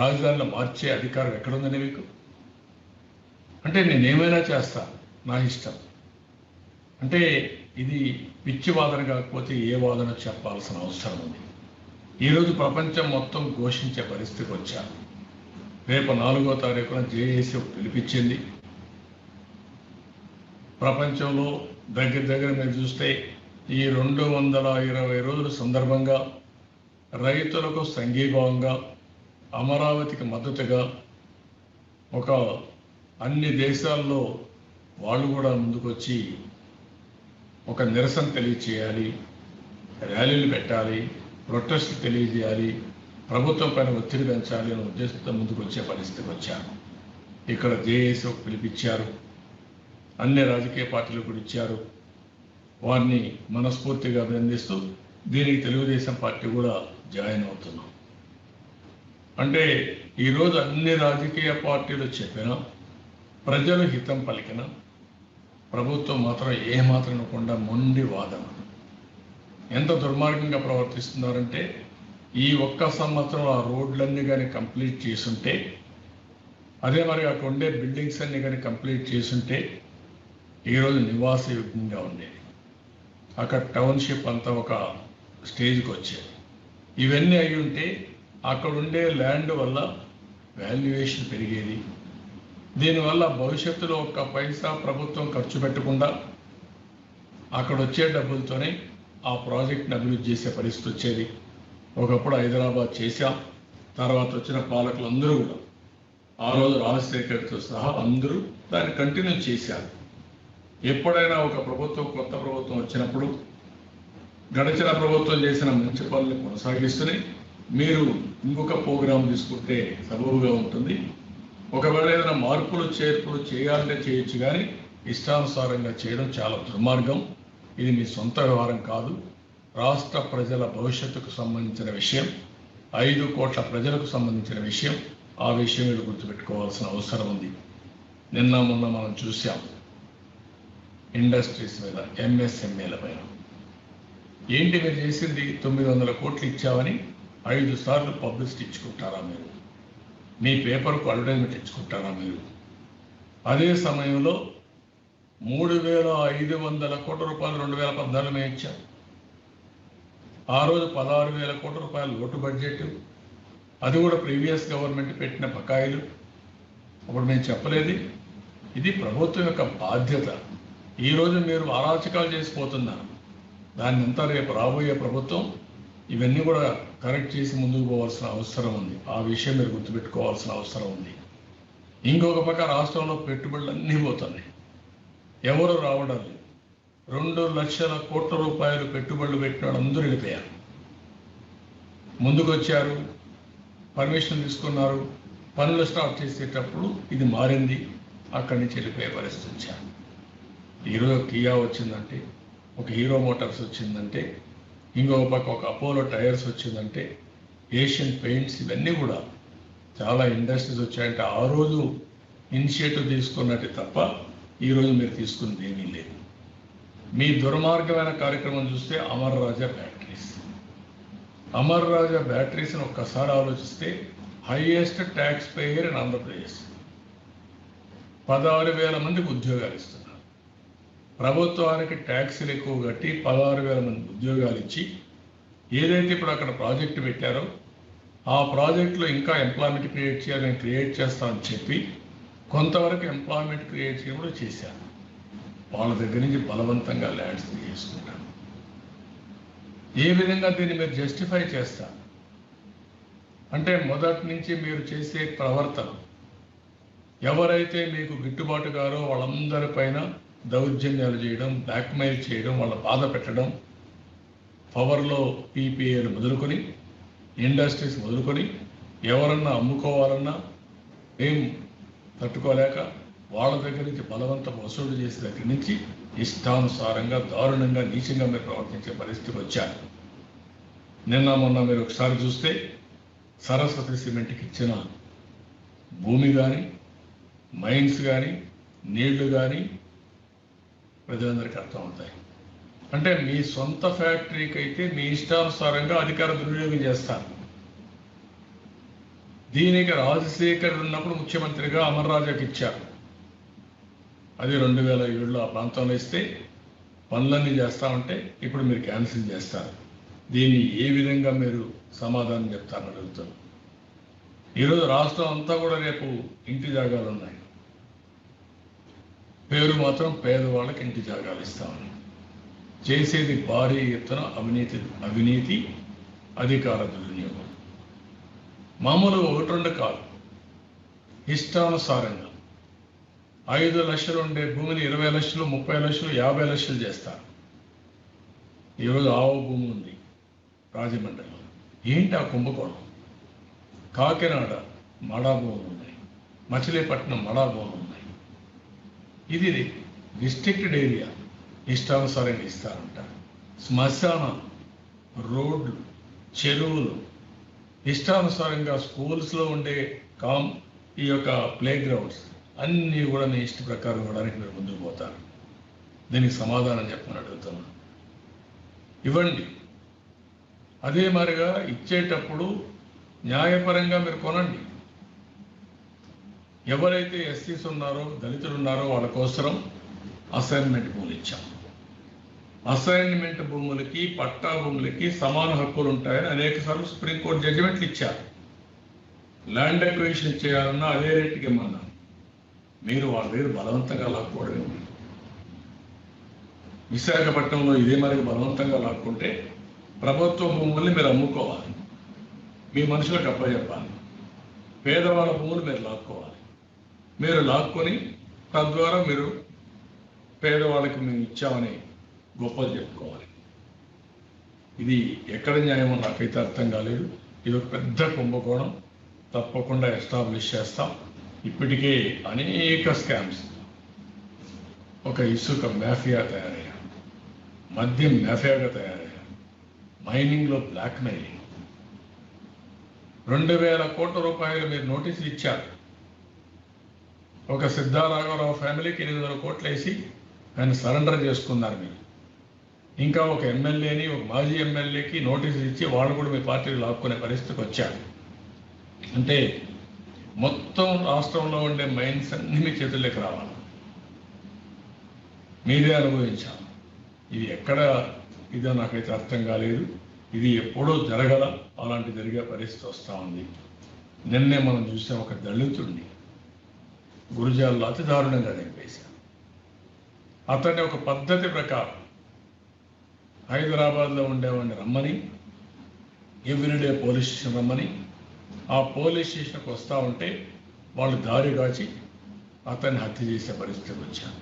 రాజధానులు మార్చే అధికారం ఎక్కడుందని మీకు? అంటే నేనేమైనా చేస్తా, నా ఇష్టం అంటే ఇది పిచ్చి వాదన కాకపోతే ఏ వాదన చెప్పాల్సిన అవసరం ఉంది. ఈరోజు ప్రపంచం మొత్తం ఘోషించే పరిస్థితికి వచ్చారు. రేపు 4వ తారీఖున జేఏసీ పిలిపించింది. ప్రపంచంలో దగ్గర మీరు చూస్తే ఈ 220 రోజుల సందర్భంగా రైతులకు సంఘీభావంగా, అమరావతికి మద్దతుగా ఒక అన్ని దేశాల్లో వాళ్ళు కూడా ముందుకొచ్చి ఒక నిరసన తెలియచేయాలి, ర్యాలీలు పెట్టాలి, ప్రొటెస్ట్ తెలియజేయాలి, ప్రభుత్వం పైన ఒత్తిడి పెంచాలి అనే ఉద్దేశంతో ముందుకు వచ్చే పరిస్థితికి వచ్చారు. ఇక్కడ జేఏసీ పిలిపించారు, అన్ని రాజకీయ పార్టీలు కూడా ఇచ్చారు. వారిని మనస్ఫూర్తిగా అభినందిస్తూ దీనికి తెలుగుదేశం పార్టీ కూడా జాయిన్ అవుతున్నాం. అంటే ఈరోజు అన్ని రాజకీయ పార్టీలు చెప్పినా, ప్రజలు హితం పలికిన, ప్రభుత్వం మాత్రం ఏమాత్రం ఇవ్వకుండా మొండి వాదన. ఎంత దుర్మార్గంగా ప్రవర్తిస్తున్నారంటే, ఈ 1 సంవత్సరం ఆ రోడ్లన్నీ కానీ కంప్లీట్ చేసుంటే, అదే మరి అక్కడ ఉండే బిల్డింగ్స్ అన్నీ కానీ కంప్లీట్ చేసుంటే ఈరోజు నివాసయోగ్యంగా ఉండేది. అక్కడ టౌన్షిప్ అంతా ఒక స్టేజ్కి వచ్చేది. ఇవన్నీ అయి ఉంటే అక్కడ ఉండే ల్యాండ్ వల్ల వాల్యుయేషన్ పెరిగేది. దీనివల్ల భవిష్యత్తులో 1 పైసా ప్రభుత్వం ఖర్చు పెట్టకుండా అక్కడ వచ్చే డబ్బులతోనే ఆ ప్రాజెక్ట్ని అభివృద్ధి చేసే పరిస్థితి వచ్చేది. ఒకప్పుడు హైదరాబాద్ చేశాం, తర్వాత వచ్చిన పాలకులు అందరూ కూడా, ఆ రోజు రాజశేఖర్తో సహా అందరూ దాన్ని కంటిన్యూ చేశారు. ఎప్పుడైనా ఒక ప్రభుత్వం, కొత్త ప్రభుత్వం వచ్చినప్పుడు గడిచిన ప్రభుత్వం చేసిన మంచి పనులు కొనసాగిస్తూనే మీరు ఇంకొక ప్రోగ్రాం తీసుకుంటే సబబుగా ఉంటుంది. ఒకవేళ ఏదైనా మార్పులు చేర్పులు చేయాలంటే చేయొచ్చు, కానీ ఇష్టానుసారంగా చేయడం చాలా దుర్మార్గం. ఇది మీ సొంత వ్యవహారం కాదు, రాష్ట్ర ప్రజల భవిష్యత్తుకు సంబంధించిన విషయం, 5 కోట్ల ప్రజలకు సంబంధించిన విషయం. ఆ విషయం మీరు గుర్తుపెట్టుకోవాల్సిన అవసరం ఉంది. నిన్న మొన్న మనం చూసాం ఇండస్ట్రీస్ మీద, ఎంఎస్ఎంఏల పైన. ఏంటి మీరు చేసింది? 900 కోట్లు ఇచ్చామని 5 సార్లు పబ్లిసిటీ ఇచ్చుకుంటారా మీరు? మీ పేపర్కు అడ్వర్టైజ్మెంట్ ఇచ్చుకుంటారా మీరు? అదే సమయంలో 3,500 కోట్ల రూపాయలు 2014 మేము ఇచ్చాం. ఆ రోజు 16,000 కోట్ల రూపాయలు లోటు బడ్జెట్, అది కూడా ప్రీవియస్ గవర్నమెంట్ పెట్టిన బకాయిలు. అప్పుడు మేము చెప్పలేదు? ఇది ప్రభుత్వం యొక్క బాధ్యత. ఈరోజు మీరు అరాచకాలు చేసిపోతున్నారు. దాన్ని అంతా రేపు రాబోయే ప్రభుత్వం ఇవన్నీ కూడా కరెక్ట్ చేసి ముందుకు పోవాల్సిన అవసరం ఉంది. ఆ విషయం మీరు గుర్తుపెట్టుకోవాల్సిన అవసరం ఉంది. ఇంకొక పక్క రాష్ట్రంలో పెట్టుబడులు అన్నీ పోతున్నాయి, ఎవరు రావడం లేదు. 2 లక్షల కోట్ల రూపాయలు పెట్టుబడులు పెట్టిన వాళ్ళు అందరూ వెళ్ళిపోయారు. ముందుకు వచ్చారు, పర్మిషన్ తీసుకున్నారు, పనులు స్టార్ట్ చేసేటప్పుడు ఇది మారింది, అక్కడి నుంచి వెళ్ళిపోయే పరిస్థితి వచ్చారు. ఈరోజు కియా వచ్చిందంటే, ఒక హీరో మోటార్స్ వచ్చిందంటే, ఇంకొక పక్క ఒక అపోలో టైర్స్ వచ్చిందంటే, ఏషియన్ పెయింట్స్, ఇవన్నీ కూడా చాలా ఇండస్ట్రీస్ వచ్చాయంటే ఆ రోజు ఇనిషియేటివ్ తీసుకున్నట్టు తప్ప ఈరోజు మీరు తీసుకున్నది ఏమీ లేదు. మీ దుర్మార్గమైన కార్యక్రమం చూస్తే అమర్ రాజా బ్యాటరీస్. అమర్ రాజా బ్యాటరీస్ని ఒక్కసారి ఆలోచిస్తే highest tax payer in Andhra Pradesh. 16,000 మందికి ఉద్యోగాలు ఇస్తున్నారు. ప్రభుత్వానికి ట్యాక్సీలు ఎక్కువ కట్టి 16,000 మందికి ఉద్యోగాలు ఇచ్చి, ఏదైతే ఇప్పుడు అక్కడ ప్రాజెక్టు పెట్టారో ఆ ప్రాజెక్టులో ఇంకా ఎంప్లాయ్మెంట్ క్రియేట్ చేయాలని క్రియేట్ చేస్తామని చెప్పి కొంతవరకు ఎంప్లాయ్మెంట్ క్రియేట్ చేయడం కూడా చేశారు. వాళ్ళ దగ్గర నుంచి బలవంతంగా ల్యాండ్స్ తీసుకుంటారు. ఏ విధంగా దీన్ని మీరు జస్టిఫై చేస్తారు అంటే మొదటి నుంచి మీరు చేసే ప్రవర్తన ఎవరైతే మీకు గిట్టుబాటు గారో వాళ్ళందరిపైన దౌర్జన్యాలు చేయడం, బ్లాక్మెయిల్ చేయడం, వాళ్ళ బాధ పెట్టడం, పవర్లో పీపీఏలు మొదలుకొని ఇండస్ట్రీస్ మొదలుకొని ఎవరన్నా అమ్ముకోవాలన్నా ఏం తట్టుకోలేక వాళ్ళ దగ్గర నుంచి బలవంతం వసూలు చేసే దగ్గర నుంచి ఇష్టానుసారంగా దారుణంగా నీచంగా మీరు ప్రవర్తించే పరిస్థితికి వచ్చారు. నిన్న మొన్న మీరు ఒకసారి చూస్తే సరస్వతి సిమెంట్కి ఇచ్చిన భూమి కానీ, మైన్స్ కానీ, నీళ్లు కానీ ప్రజలందరికీ అర్థమవుతాయి. అంటే మీ సొంత ఫ్యాక్టరీకి అయితే మీ ఇష్టానుసారంగా అధికార దుర్వినియోగం చేస్తారు. దీనికి రాజశేఖర్ ఉన్నప్పుడు ముఖ్యమంత్రిగా అమర్ రాజాకి ఇచ్చారు. అది 2007లో ఆ ప్రాంతంలో ఇస్తే పనులన్నీ చేస్తామంటే ఇప్పుడు మీరు క్యాన్సిల్ చేస్తారు. దీన్ని ఏ విధంగా మీరు సమాధానం చెప్తారని అడుగుతారు. ఈరోజు రాష్ట్రం అంతా కూడా రేపు ఇంటి జాగాలు ఉన్నాయి. పేరు మాత్రం పేదవాళ్ళకి ఇంటి జాగాలు ఇస్తామని చేసేది భారీ ఎత్తున అవినీతి అధికార దుర్వినియోగం. మామూలుగా 1-2 కాదు, ఇష్టానుసారంగా 5 లక్షలు ఉండే భూమిని 20 లక్షలు, 30 లక్షలు, 50 లక్షలు చేస్తారు. ఈరోజు ఆవు భూమి ఉంది రాజమండ్రిలో. ఏంటి ఆ కుంభకోణం? కాకినాడ మడా భూములు ఉన్నాయి, మచిలీపట్నం మడా భూములు ఉన్నాయి. ఇది రిస్ట్రిక్టెడ్ ఏరియా, ఇష్టానుసారంగా ఇస్తారంటారు. శ్మశానం, రోడ్లు, చెరువులు ఇష్టానుసారంగా, స్కూల్స్లో ఉండే ఈ యొక్క ప్లే గ్రౌండ్స్ అన్నీ కూడా మీ ఇష్ట ప్రకారం ఇవ్వడానికి మీరు ముందుకు పోతారు. దీనికి సమాధానం చెప్పమని అడుగుతున్నాను. ఇవ్వండి. అదే మాదిరిగా ఇచ్చేటప్పుడు న్యాయపరంగా మీరు కొనండి. ఎవరైతే ఎస్సీస్ ఉన్నారో, దళితులు ఉన్నారో వాళ్ళ కోసం అసైన్మెంట్ భూములు ఇచ్చాం. అసైన్మెంట్ భూములకి, పట్టా భూములకి సమాన హక్కులు ఉంటాయని అనేక సార్లు సుప్రీంకోర్టు జడ్జిమెంట్లు ఇచ్చారు. ల్యాండ్ అక్విజిషన్ చేయాలన్నా అదే రేటుకి ఇమ్మన్నా మీరు వాళ్ళ దగ్గర బలవంతంగా లాక్కోవడం. విశాఖపట్నంలో ఇదే మరి బలవంతంగా లాక్కుంటే ప్రభుత్వ భూముల్ని మీరు అమ్ముకోవాలి, మీ మనుషులకు అప్పచెప్పాలి. పేదవాళ్ళ భూములు మీరు లాక్కోవాలి. మీరు లాక్కొని తద్వారా మీరు పేదవాళ్ళకి మేము ఇచ్చామని గొప్పలు చెప్పుకోవాలి. ఇది ఎక్కడ న్యాయమో నాకైతే అర్థం కాలేదు. ఇది ఒక పెద్ద కుంభకోణం. తప్పకుండా ఎస్టాబ్లిష్ చేస్తాం. ఇప్పటికే అనేక స్కామ్స్, ఒక ఇసుక మాఫియా తయారయ్యారు, మద్యం మాఫియాగా తయారయ్యారు, మైనింగ్లో బ్లాక్మెయిలింగ్. 2000 కోట్ల రూపాయలు మీరు నోటీసులు ఇచ్చారు. ఒక సిద్ధారాఘవరావు ఫ్యామిలీకి 800 కోట్లు వేసి ఆయన సరెండర్ చేసుకున్నారు మీరు. ఇంకా ఒక ఎమ్మెల్యేని, ఒక మాజీ ఎమ్మెల్యేకి నోటీసులు ఇచ్చి వాళ్ళు కూడా మీ పార్టీలు లాక్కునే పరిస్థితికి వచ్చారు. అంటే మొత్తం రాష్ట్రంలో ఉండే మైన్స్ అన్ని మీ చేతుల్లోకి రావాలి, మీరే అనుభవించాలి. ఇది ఎక్కడ ఇదో నాకైతే అర్థం కాలేదు. ఇది ఎప్పుడూ జరగల, అలాంటి జరిగే పరిస్థితి వస్తూ ఉంది. నిన్నే మనం చూసాం, ఒక దళితుడిని గురుజాల్లో అతి దారుణంగా చంపేశారు. అతన్ని ఒక పద్ధతి ప్రకారం హైదరాబాద్లో ఉండేవాడిని రమ్మని, ఎవ్రీడే పోలీస్ స్టేషన్ రమ్మని, ఆ పోలీస్ స్టేషన్కి వస్తూ ఉంటే వాళ్ళు దారి కాచి అతన్ని హత్య చేసే పరిస్థితికి వచ్చారు.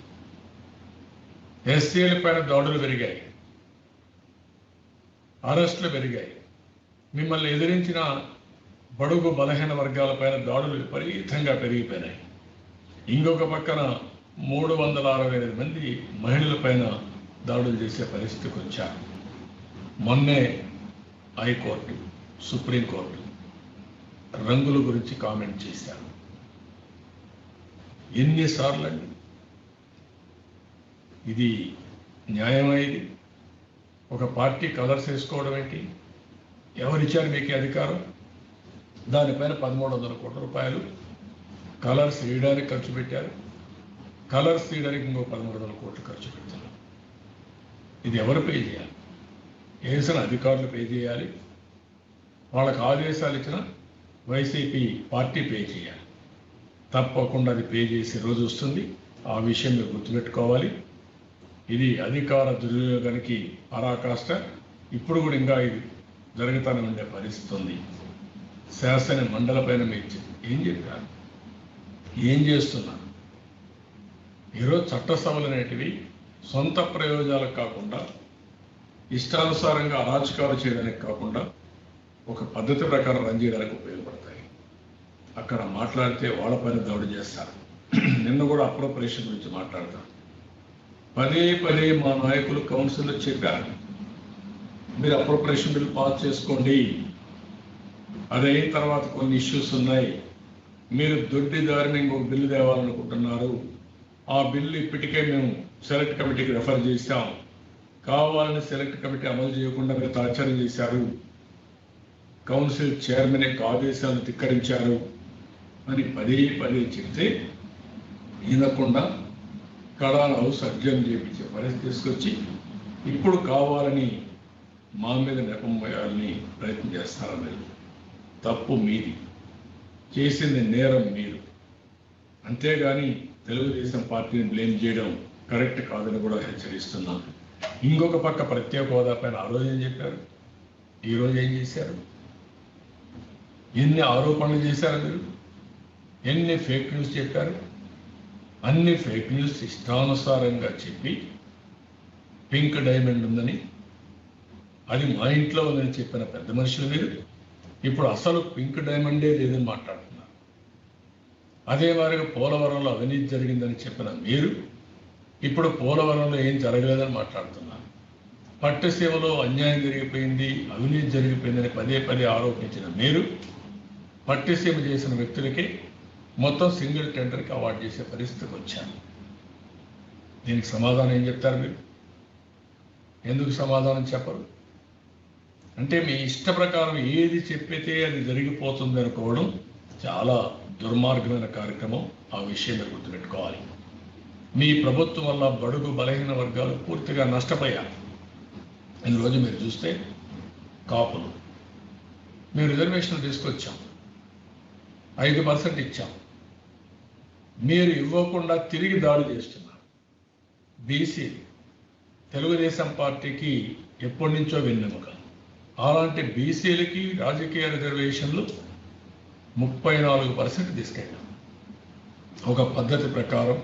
ఎస్సీల పైన దాడులు పెరిగాయి, అరెస్టులు పెరిగాయి. మిమ్మల్ని ఎదిరించిన బడుగు బలహీన వర్గాలపైన దాడులు విపరీతంగా పెరిగిపోయినాయి. ఇంకొక పక్కన 368 మంది మహిళలపైన దాడులు చేసే పరిస్థితికి వచ్చారు. మొన్నే హైకోర్టు, సుప్రీంకోర్టు రంగుల గురించి కామెంట్ చేశారు. ఎన్నిసార్లు అండి ఇది న్యాయమైంది? ఒక పార్టీ కలర్స్ వేసుకోవడం ఏంటి? ఎవరిచ్చారు మీకు అధికారం? దానిపైన 1300 కోట్ల రూపాయలు కలర్స్ వేయడానికి ఖర్చు పెట్టారు. కలర్స్ తీయడానికి ఇంకో 1300 కోట్లు ఖర్చు పెడతారు. ఇది ఎవరు పే చేయాలి? వేసిన అధికారులు పే చేయాలి, వాళ్ళకి ఆదేశాలు ఇచ్చిన వైసీపీ పార్టీ పే చేయాలి. తప్పకుండా అది పే చేసే రోజు వస్తుంది. ఆ విషయం మీరు గుర్తుపెట్టుకోవాలి. ఇది అధికార దుర్వినియోగానికి పరాకాష్ట. ఇప్పుడు కూడా ఇంకా ఇది జరుగుతూనే ఉండే పరిస్థితి ఉంది. శాసన మండల పైన మీరు ఏం చెప్పారు, ఏం చేస్తున్నారు? ఈరోజు చట్టసభలు అనేటివి సొంత ప్రయోజనాలకు కాకుండా, ఇష్టానుసారంగా అరాచకాలు చేయడానికి కాకుండా ఒక పద్ధతి ప్రకారం రన్ చేయడానికి ఉపయోగపడతాయి. అక్కడ మాట్లాడితే వాళ్ళ పైన దాడి చేస్తారు. నిన్న కూడా అప్రోప్రియేషన్ గురించి మాట్లాడతారు. పదే పదే మా నాయకులు కౌన్సిల్లో చెప్పారు, మీరు అప్రోప్రియేషన్ బిల్ పాస్ చేసుకోండి, అదైన తర్వాత కొన్ని ఇష్యూస్ ఉన్నాయి, మీరు దొడ్డిదారిని ఇంకొక బిల్లు తేవాలనుకుంటున్నారు, ఆ బిల్లు ఇప్పటికే మేము సెలెక్ట్ కమిటీకి రెఫర్ చేశాం, కావాలని సెలెక్ట్ కమిటీ అమలు చేయకుండా మీరు తాత్సారం చేశారు, కౌన్సిల్ చైర్మన్ యొక్క ఆదేశాలను ధిక్కరించారు అని పదే పదే చెప్తే వినకుండా కడాన హౌస్ అడ్జర్న్ చేయించే పరిస్థితి తీసుకొచ్చి ఇప్పుడు కావాలని మా మీద నెపం వేయాలని ప్రయత్నం చేస్తారా? మీరు తప్పు మీది, చేసింది నేరం మీరు. అంతేగాని తెలుగుదేశం పార్టీని బ్లేమ్ చేయడం కరెక్ట్ కాదని కూడా హెచ్చరిస్తున్నాను. ఇంకొక పక్క ప్రత్యేక హోదా పైన ఆ రోజు ఏం చెప్పారు, ఈరోజు ఏం చేశారు? ఎన్ని ఆరోపణలు చేశారు మీరు? ఎన్ని ఫేక్ న్యూస్ చెప్పారు? అన్ని ఫేక్ న్యూస్ ఇష్టానుసారంగా చెప్పి పింక్ డైమండ్ ఉందని, అది మా ఇంట్లో ఉందని చెప్పిన పెద్ద మనుషులు మీరు ఇప్పుడు అసలు పింక్ డైమండే లేదని మాట్లాడుతున్నారు. అదే మాదిరిగా పోలవరంలో అవినీతి జరిగిందని చెప్పిన మీరు ఇప్పుడు పోలవరంలో ఏం జరగలేదని మాట్లాడుతున్నారు. పట్టసీమలో అన్యాయం జరిగిపోయింది, అవినీతి జరిగిపోయిందని పదే పదే ఆరోపించిన మీరు పట్టసీమ చేసిన వ్యక్తులకి మొత్తం సింగిల్ టెండర్కి అవార్డు చేసే పరిస్థితికి వచ్చారు. దీనికి సమాధానం ఏం చెప్తారు మీరు? ఎందుకు సమాధానం చెప్పరు? అంటే మీ ఇష్ట ప్రకారం ఏది చెప్పితే అది జరిగిపోతుంది అనుకోవడం చాలా దుర్మార్గమైన కార్యక్రమం. ఆ విషయం మీరు గుర్తుపెట్టుకోవాలి. మీ ప్రభుత్వం వల్ల బడుగు బలహీన వర్గాలు పూర్తిగా నష్టపోయారు. ఈరోజు మీరు చూస్తే కాపులు మేము రిజర్వేషన్లు తీసుకొచ్చాం, 5% ఇచ్చాం, మీరు ఇవ్వకుండా తిరిగి దాడి చేస్తున్నారు. బీసీ తెలుగుదేశం పార్టీకి ఎప్పటి నుంచో వెన్నెముక. అలాంటి బీసీలకి రాజకీయ రిజర్వేషన్లు 34% తీసుకెళ్ళాం. ఒక పద్ధతి ప్రకారం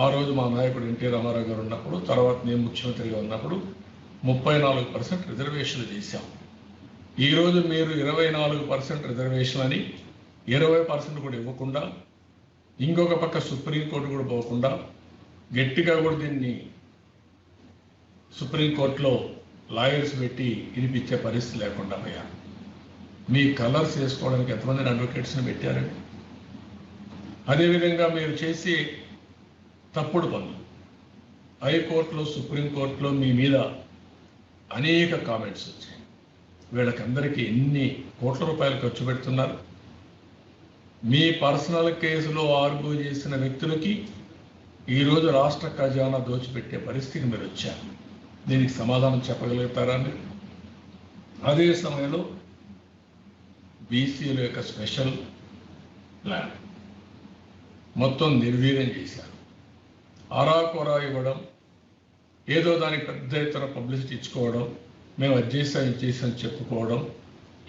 ఆ రోజు మా నాయకుడు ఎన్టీ రామారావు గారు ఉన్నప్పుడు, తర్వాత నేను ముఖ్యమంత్రిగా ఉన్నప్పుడు 34% రిజర్వేషన్లు చేశాం. ఈరోజు మీరు 24% రిజర్వేషన్ అని 20% కూడా ఇవ్వకుండా, ఇంకొక పక్క సుప్రీంకోర్టు కూడా పోకుండా గట్టిగా కూడా దీన్ని సుప్రీంకోర్టులో లాయర్స్ పెట్టి వినిపించే పరిస్థితి లేకుండా పోయారు. మీ కలర్స్ వేసుకోవడానికి ఎంతమందిని అడ్వకేట్స్ని పెట్టారండి? అదేవిధంగా మీరు చేసి తప్పుడు పనులు హైకోర్టులో, సుప్రీంకోర్టులో మీ మీద అనేక కామెంట్స్ వచ్చాయి. వీళ్ళకందరికీ ఎన్ని కోట్ల రూపాయలు ఖర్చు పెడుతున్నారు? మీ పర్సనల్ కేసులో ఆర్గ్యూ చేసిన వ్యక్తులకి ఈరోజు రాష్ట్ర ఖజానా దోచిపెట్టే పరిస్థితికి మీరు వచ్చారు. దీనికి సమాధానం చెప్పగలుగుతారా మీరు? అదే సమయంలో బీసీల యొక్క స్పెషల్ ప్లాన్ మొత్తం నిర్వీర్యం చేశారు. ఆరాకొరా ఇవ్వడం, ఏదో దానికి పెద్ద ఎత్తున పబ్లిసిటీ ఇచ్చుకోవడం, మేము అది చేసాం ఇది చేసాం చెప్పుకోవడం,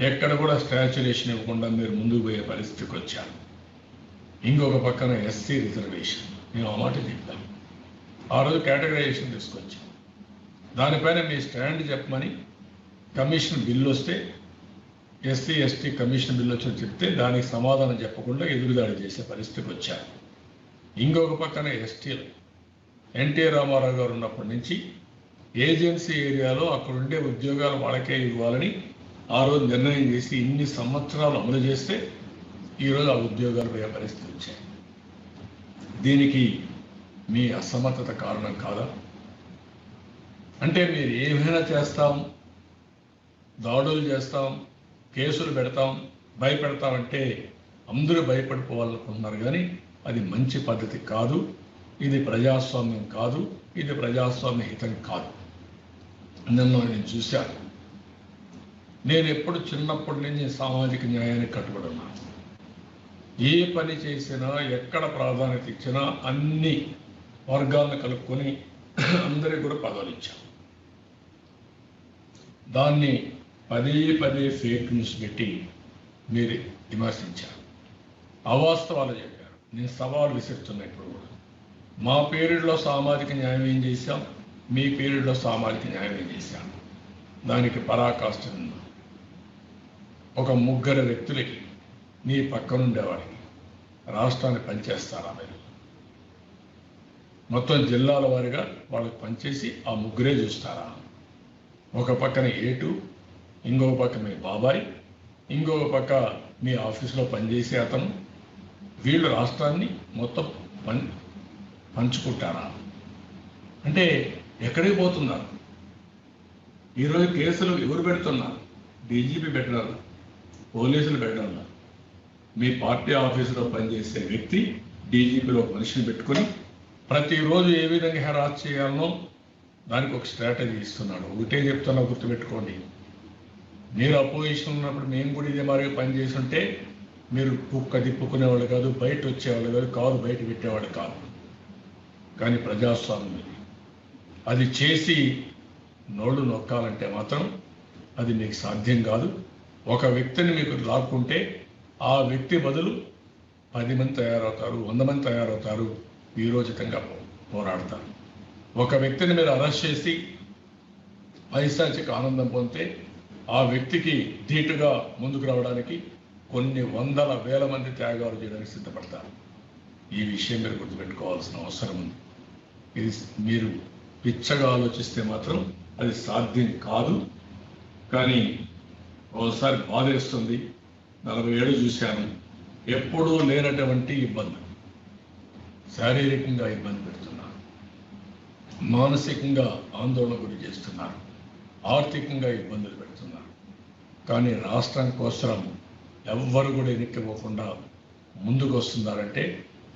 ఎక్కడ కూడా స్టాచ్యురేషన్ ఇవ్వకుండా మీరు ముందుకు పోయే పరిస్థితికి వచ్చారు. ఇంకొక పక్కన ఎస్సీ రిజర్వేషన్ మేము ఆ మాట చెప్పాం. ఆ రోజు కేటగరైజేషన్ తీసుకొచ్చాం. దానిపైన మీ స్టాండ్ చెప్పమని కమిషన్ బిల్లు వస్తే, ఎస్సీ ఎస్టీ కమిషన్ బిల్లు వచ్చి చెప్తే దానికి సమాధానం చెప్పకుండా ఎదురుదాడి చేసే పరిస్థితికి వచ్చారు. ఇంకొక పక్కన ఎస్టీలు ఎన్టీ రామారావు గారు ఉన్నప్పటి నుంచి ఏజెన్సీ ఏరియాలో అక్కడ ఉండే ఉద్యోగాలు వాళ్ళకే ఇవ్వాలని ఆ రోజు నిర్ణయం చేసి ఇన్ని సంవత్సరాలు అమలు చేస్తే ఈరోజు ఆ ఉద్యోగాలు పోయే పరిస్థితి వచ్చాయి. దీనికి మీ అసమర్థత కారణం కాదా? అంటే మీరు ఏమైనా చేస్తాం, దాడులు చేస్తాం, కేసులు పెడతాం, భయపెడతామంటే అందరూ భయపడిపోవాలనుకుంటున్నారు. కానీ అది మంచి పద్ధతి కాదు. ఇది ప్రజాస్వామ్యం కాదు. ఇది ప్రజాస్వామ్య హితం కాదు. నిన్న నేను చూశాను. నేను ఎప్పుడు చిన్నప్పటి నుంచి సామాజిక న్యాయానికి కట్టుబడి ఉన్నాను. ఏ పని చేసినా, ఎక్కడ ప్రాధాన్యత ఇచ్చినా అన్ని వర్గాలను కలుపుకొని అందరికి కూడా పదవులు ఇచ్చాం. దాన్ని పదే పదే ఫేక్ న్యూస్ పెట్టి మీరు విమర్శించారు, అవాస్తవాలు చెప్పారు. నేను సవాలు విసురుతున్నా ఇప్పుడు కూడా. మా పీరియడ్లో సామాజిక న్యాయం ఏం చేశాం, మీ పీరియడ్లో సామాజిక న్యాయం ఏం చేశాం, దానికి పరాకాష్ఠ ఉంది. ఒక ముగ్గురు వ్యక్తులకి నీ పక్కనుండేవాడికి రాష్ట్రాన్ని పనిచేస్తారా మీరు? మొత్తం జిల్లాల వారీగా వాళ్ళకి పనిచేసి ఆ ముగ్గురే చూస్తారా? ఒక పక్కన ఏటు, ఇంకొక పక్క మీ బాబాయ్, ఇంకొక పక్క మీ ఆఫీసులో పనిచేసే అతను, వీళ్ళు రాష్ట్రాన్ని మొత్తం పంచుకుంటారా? అంటే ఎక్కడికి పోతున్నారు? ఈరోజు కేసులు ఎవరు పెడుతున్నారు? డీజీపీ పెట్టడం, పోలీసులు పెట్టడం. మీ పార్టీ ఆఫీసులో పనిచేసే వ్యక్తి డీజీపీలో ఒక మనిషిని పెట్టుకొని ప్రతిరోజు ఏ విధంగా హెరాస్ చేయాలనో దానికి ఒక స్ట్రాటజీ ఇస్తున్నాడు. ఒకటే చెప్తున్నా, గుర్తుపెట్టుకోండి. మీరు అపోజిషన్ ఉన్నప్పుడు మేము కూడా ఇదే మాదిరిగా పనిచేసి ఉంటే మీరు కుక్క తిప్పుకునేవాళ్ళు కాదు, బయట వచ్చేవాళ్ళు కాదు, కారు బయట పెట్టేవాళ్ళు కాదు. కానీ ప్రజాస్వామ్యం ఇది. అది చేసి నోళ్ళు నొక్కాలంటే మాత్రం అది మీకు సాధ్యం కాదు. ఒక వ్యక్తిని మీకు లాక్కుంటే ఆ వ్యక్తి బదులు 10 మంది తయారవుతారు, 100 మంది తయారవుతారు, వీరోచితంగా పోరాడతారు. ఒక వ్యక్తిని మీరు అరెస్ట్ చేసి పైశాచిక ఆనందం పొందితే ఆ వ్యక్తికి ధీటుగా ముందుకు రావడానికి కొన్ని వందల వేల మంది త్యాగాలు చేయడానికి సిద్ధపడతారు. ఈ విషయం మీరు గుర్తుపెట్టుకోవాల్సిన అవసరం ఉంది. ఇది మీరు పిచ్చగా ఆలోచిస్తే మాత్రం అది సాధ్యం కాదు. కానీ ఒకసారి బాధేస్తుంది. 40 ఏళ్ళు చూశాను, ఎప్పుడూ లేనటువంటి ఇబ్బంది. శారీరకంగా ఇబ్బంది పెడుతున్నారు, మానసికంగా ఆందోళన గురి చేస్తున్నారు, ఆర్థికంగా ఇబ్బందులు పెడుతున్నారు. కానీ రాష్ట్రం కోసం ఎవ్వరు కూడా ఎన్నికపోకుండా ముందుకు వస్తున్నారంటే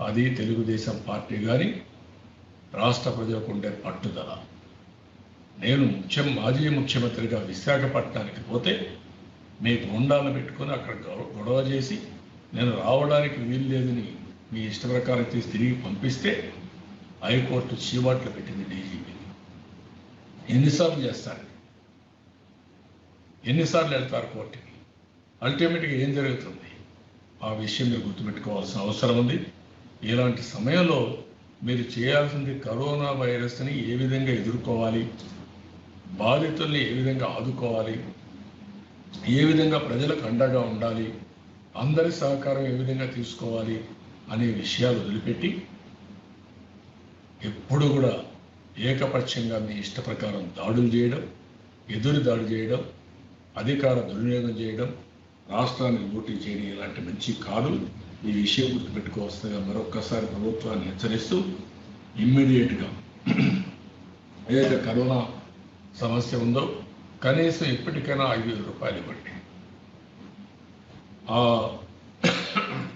అది తెలుగుదేశం పార్టీ కానీ రాష్ట్ర ప్రజలకు ఉండే పట్టుదల. నేను మాజీ ముఖ్యమంత్రిగా విశాఖపట్నానికి పోతే మీ గుండాలను పెట్టుకొని అక్కడ గొడవ చేసి నేను రావడానికి వీలు లేదని మీ ఇష్ట ప్రకారం తీసి తిరిగి పంపిస్తే హైకోర్టు చీవాట్లు పెట్టింది డీజీపీ. ఎన్నిసార్లు చేస్తారు? ఎన్నిసార్లు వెళ్తారు కోర్టుకి? అల్టిమేట్గా ఏం జరుగుతుంది? ఆ విషయం మీరు గుర్తుపెట్టుకోవాల్సిన అవసరం ఉంది. ఇలాంటి సమయంలో మీరు చేయాల్సింది కరోనా వైరస్ని ఏ విధంగా ఎదుర్కోవాలి, బాధితుల్ని ఏ విధంగా ఆదుకోవాలి, ఏ విధంగా ప్రజలకు అండగా ఉండాలి, అందరి సహకారం ఏ విధంగా తీసుకోవాలి అనే విషయాలు వదిలిపెట్టి ఎప్పుడు కూడా ఏకపక్షంగా మీ ఇష్ట ప్రకారం దాడులు చేయడం, ఎదురు దాడి చేయడం, అధికార దుర్వినియోగం చేయడం, రాష్ట్రాన్ని లూటీ చేయడం ఇలాంటి మంచి కాదు. ఈ విషయం గుర్తుపెట్టుకోవాల్సిందిగా మరొక్కసారి ప్రభుత్వాన్ని హెచ్చరిస్తూ ఇమ్మీడియట్గా ఏదైతే కరోనా సమస్య ఉందో కనీసం ఇప్పటికైనా 5,000 రూపాయలు ఇవ్వండి. ఆ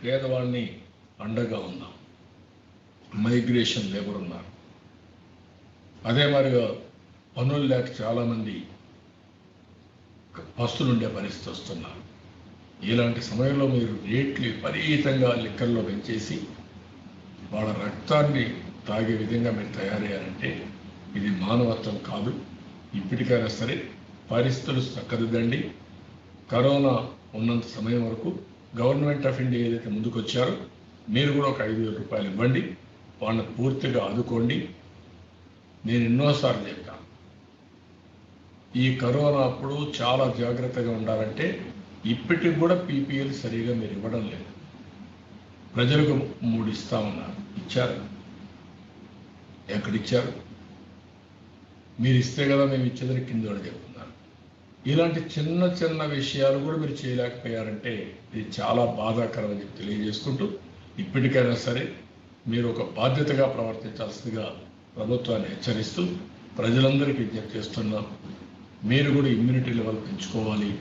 పేదవాళ్ళని అండగా ఉందాం. మైగ్రేషన్ లేబర్ ఉన్నారు, అదే మాదిరిగా పనులు లేక చాలామంది పస్తులుండే పరిస్థితి వస్తున్నారు. ఇలాంటి సమయంలో మీరు రేట్లు విపరీతంగా లిక్కర్లో పెంచేసి వాళ్ళ రక్తాన్ని తాగే విధంగా మీరు తయారయ్యారంటే ఇది మానవత్వం కాదు. ఇప్పటికైనా సరే పరిస్థితులు చక్కదిద్దండి. కరోనా ఉన్నంత సమయం వరకు గవర్నమెంట్ ఆఫ్ ఇండియా ఏదైతే ముందుకు వచ్చారో మీరు కూడా ఒక 5,000 రూపాయలు ఇవ్వండి, వాళ్ళని పూర్తిగా ఆదుకోండి. నేను ఎన్నోసార్లు చెప్పాను, ఈ కరోనా అప్పుడు చాలా జాగ్రత్తగా ఉండాలంటే ఇప్పటికి కూడా పీపీఎల్ సరిగా మీరు ఇవ్వడం లేదు. ప్రజలకు 3 ఇస్తామన్నారు, ఇచ్చారు? ఎక్కడిచ్చారు? మీరు ఇస్తే కదా మేము ఇచ్చేదని కింద వాళ్ళు చెప్తున్నారు. ఇలాంటి చిన్న చిన్న విషయాలు కూడా మీరు చేయలేకపోయారంటే ఇది చాలా బాధాకరం అని తెలియజేసుకుంటూ ఇప్పటికైనా సరే మీరు ఒక బాధ్యతగా ప్రవర్తించాల్సిందిగా ప్రభుత్వాన్ని హెచ్చరిస్తూ ప్రజలందరికీ విజ్ఞప్తి చేస్తున్నాం. మీరు కూడా ఇమ్యూనిటీ లెవెల్ పెంచుకోవాలి.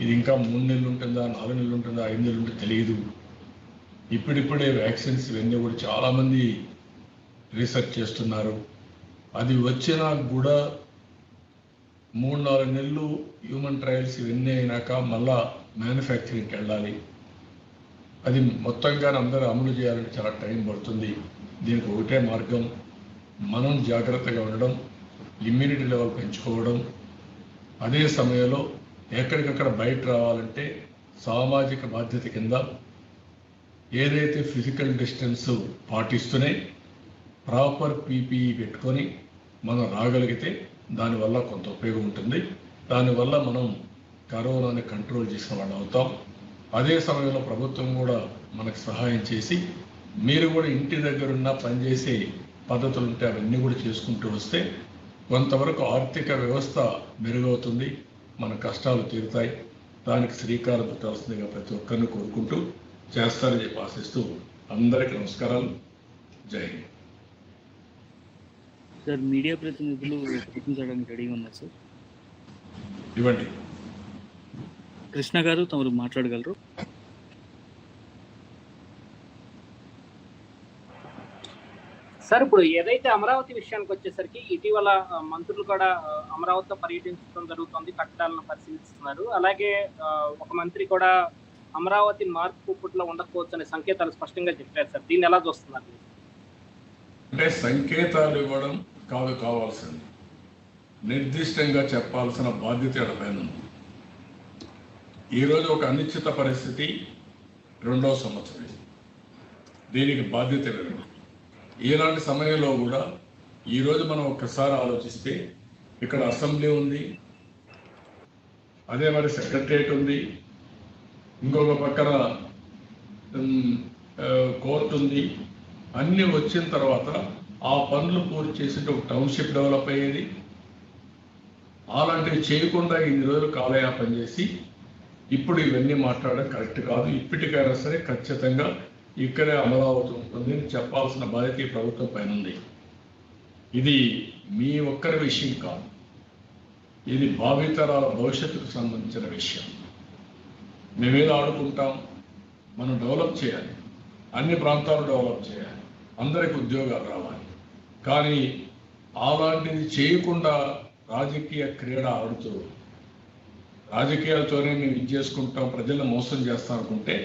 ఇది ఇంకా 3 నెలలు ఉంటుందా, 4 నెలలు ఉంటుందా, 5 నెలలు ఉంటుందో తెలియదు. ఇప్పుడిప్పుడే వ్యాక్సిన్స్ ఇవన్నీ కూడా చాలామంది రీసెర్చ్ చేస్తున్నారు. అది వచ్చినా కూడా 3-4 నెలలు హ్యూమన్ ట్రయల్స్ ఇవన్నీ అయినాక మళ్ళా మ్యానుఫ్యాక్చరింగ్కి వెళ్ళాలి. అది మొత్తంగా అందరూ అమలు చేయాలంటే చాలా టైం పడుతుంది. దీనికి ఒకటే మార్గం, మనం జాగ్రత్తగా ఉండడం, ఇమ్యూనిటీ లెవెల్ పెంచుకోవడం, అదే సమయంలో ఎక్కడికక్కడ బయట రావాలంటే సామాజిక బాధ్యత కింద ఏదైతే ఫిజికల్ డిస్టెన్స్ పాటిస్తూనే ప్రాపర్ పీపీఈ పెట్టుకొని మనం రాగలిగితే దానివల్ల కొంత ఉపయోగం ఉంటుంది. దానివల్ల మనం కరోనాని కంట్రోల్ చేసిన వాళ్ళు అవుతాం. అదే సమయంలో ప్రభుత్వం కూడా మనకు సహాయం చేసి మీరు కూడా ఇంటి దగ్గరున్న పనిచేసే పద్ధతులు ఉంటే అవన్నీ కూడా చేసుకుంటూ వస్తే కొంతవరకు ఆర్థిక వ్యవస్థ మెరుగవుతుంది, మన కష్టాలు తీరుతాయి. దానికి శ్రీకారం చుట్టాల్సిందిగా ప్రతి ఒక్కరిని కోరుకుంటూ చేస్తారని చెప్పి ఆశిస్తూ అందరికీ నమస్కారాలు. జై హింద్. సార్, మీడియా ప్రతినిధులు ప్రశ్నించడానికి రెడీగా ఉన్నారు సార్. ఇవ్వండి. కృష్ణ గారు, తమరు మాట్లాడగలరు. సార్, ఇప్పుడు ఏదైతే అమరావతి విషయానికి వచ్చేసరికి ఇటీవల మంత్రులు కూడా అమరావతిలో పర్యటించడం జరుగుతుంది, కట్టడాలను పరిశీలిస్తున్నారు. అలాగే ఒక మంత్రి కూడా అమరావతి మార్పు పుట్టులో ఉండకపోవచ్చు అనే సంకేతాలు స్పష్టంగా చెప్పారు సార్. దీన్ని ఎలా చూస్తున్నారు? అంటే సంకేతాలు ఇవ్వడం కాదు కావాల్సింది, నిర్దిష్టంగా చెప్పాల్సిన బాధ్యత ఎడపైన ఉంది. ఈరోజు ఒక అనిశ్చిత పరిస్థితి, 2వ సంవత్సరం, దీనికి బాధ్యత లేదు. ఇలాంటి సమయంలో కూడా ఈరోజు మనం ఒక్కసారి ఆలోచిస్తే ఇక్కడ అసెంబ్లీ ఉంది, అదే మరి సెక్రటరియట్ ఉంది, ఇంకొక పక్కన కోర్టు ఉంది. అన్నీ వచ్చిన తర్వాత ఆ పనులు పూర్తి చేసి ఒక టౌన్షిప్ డెవలప్ అయ్యేది. అలాంటివి చేయకుండా ఇన్ని రోజులు కాలయాపన చేసి ఇప్పుడు ఇవన్నీ మాట్లాడడం కరెక్ట్ కాదు. ఇప్పటికైనా సరే ఖచ్చితంగా ఇక్కడే అమరావతి ఉంటుంది అని చెప్పాల్సిన బాధ్యత ఈ ప్రభుత్వం పైన ఉంది. ఇది మీ ఒక్కరి విషయం కాదు, ఇది భావితరాల భవిష్యత్తుకు సంబంధించిన విషయం. మేమేదో ఆడుకుంటాం, మనం డెవలప్ చేయాలి, అన్ని ప్రాంతాలు డెవలప్ చేయాలి, అందరికి ఉద్యోగాలు రావాలి. కానీ అలాంటిది చేయకుండా రాజకీయ క్రీడ ఆడుతూ రాజకీయాలతోనే మేము ఇది చేసుకుంటాం, ప్రజలను మోసం చేస్తాం అనుకుంటే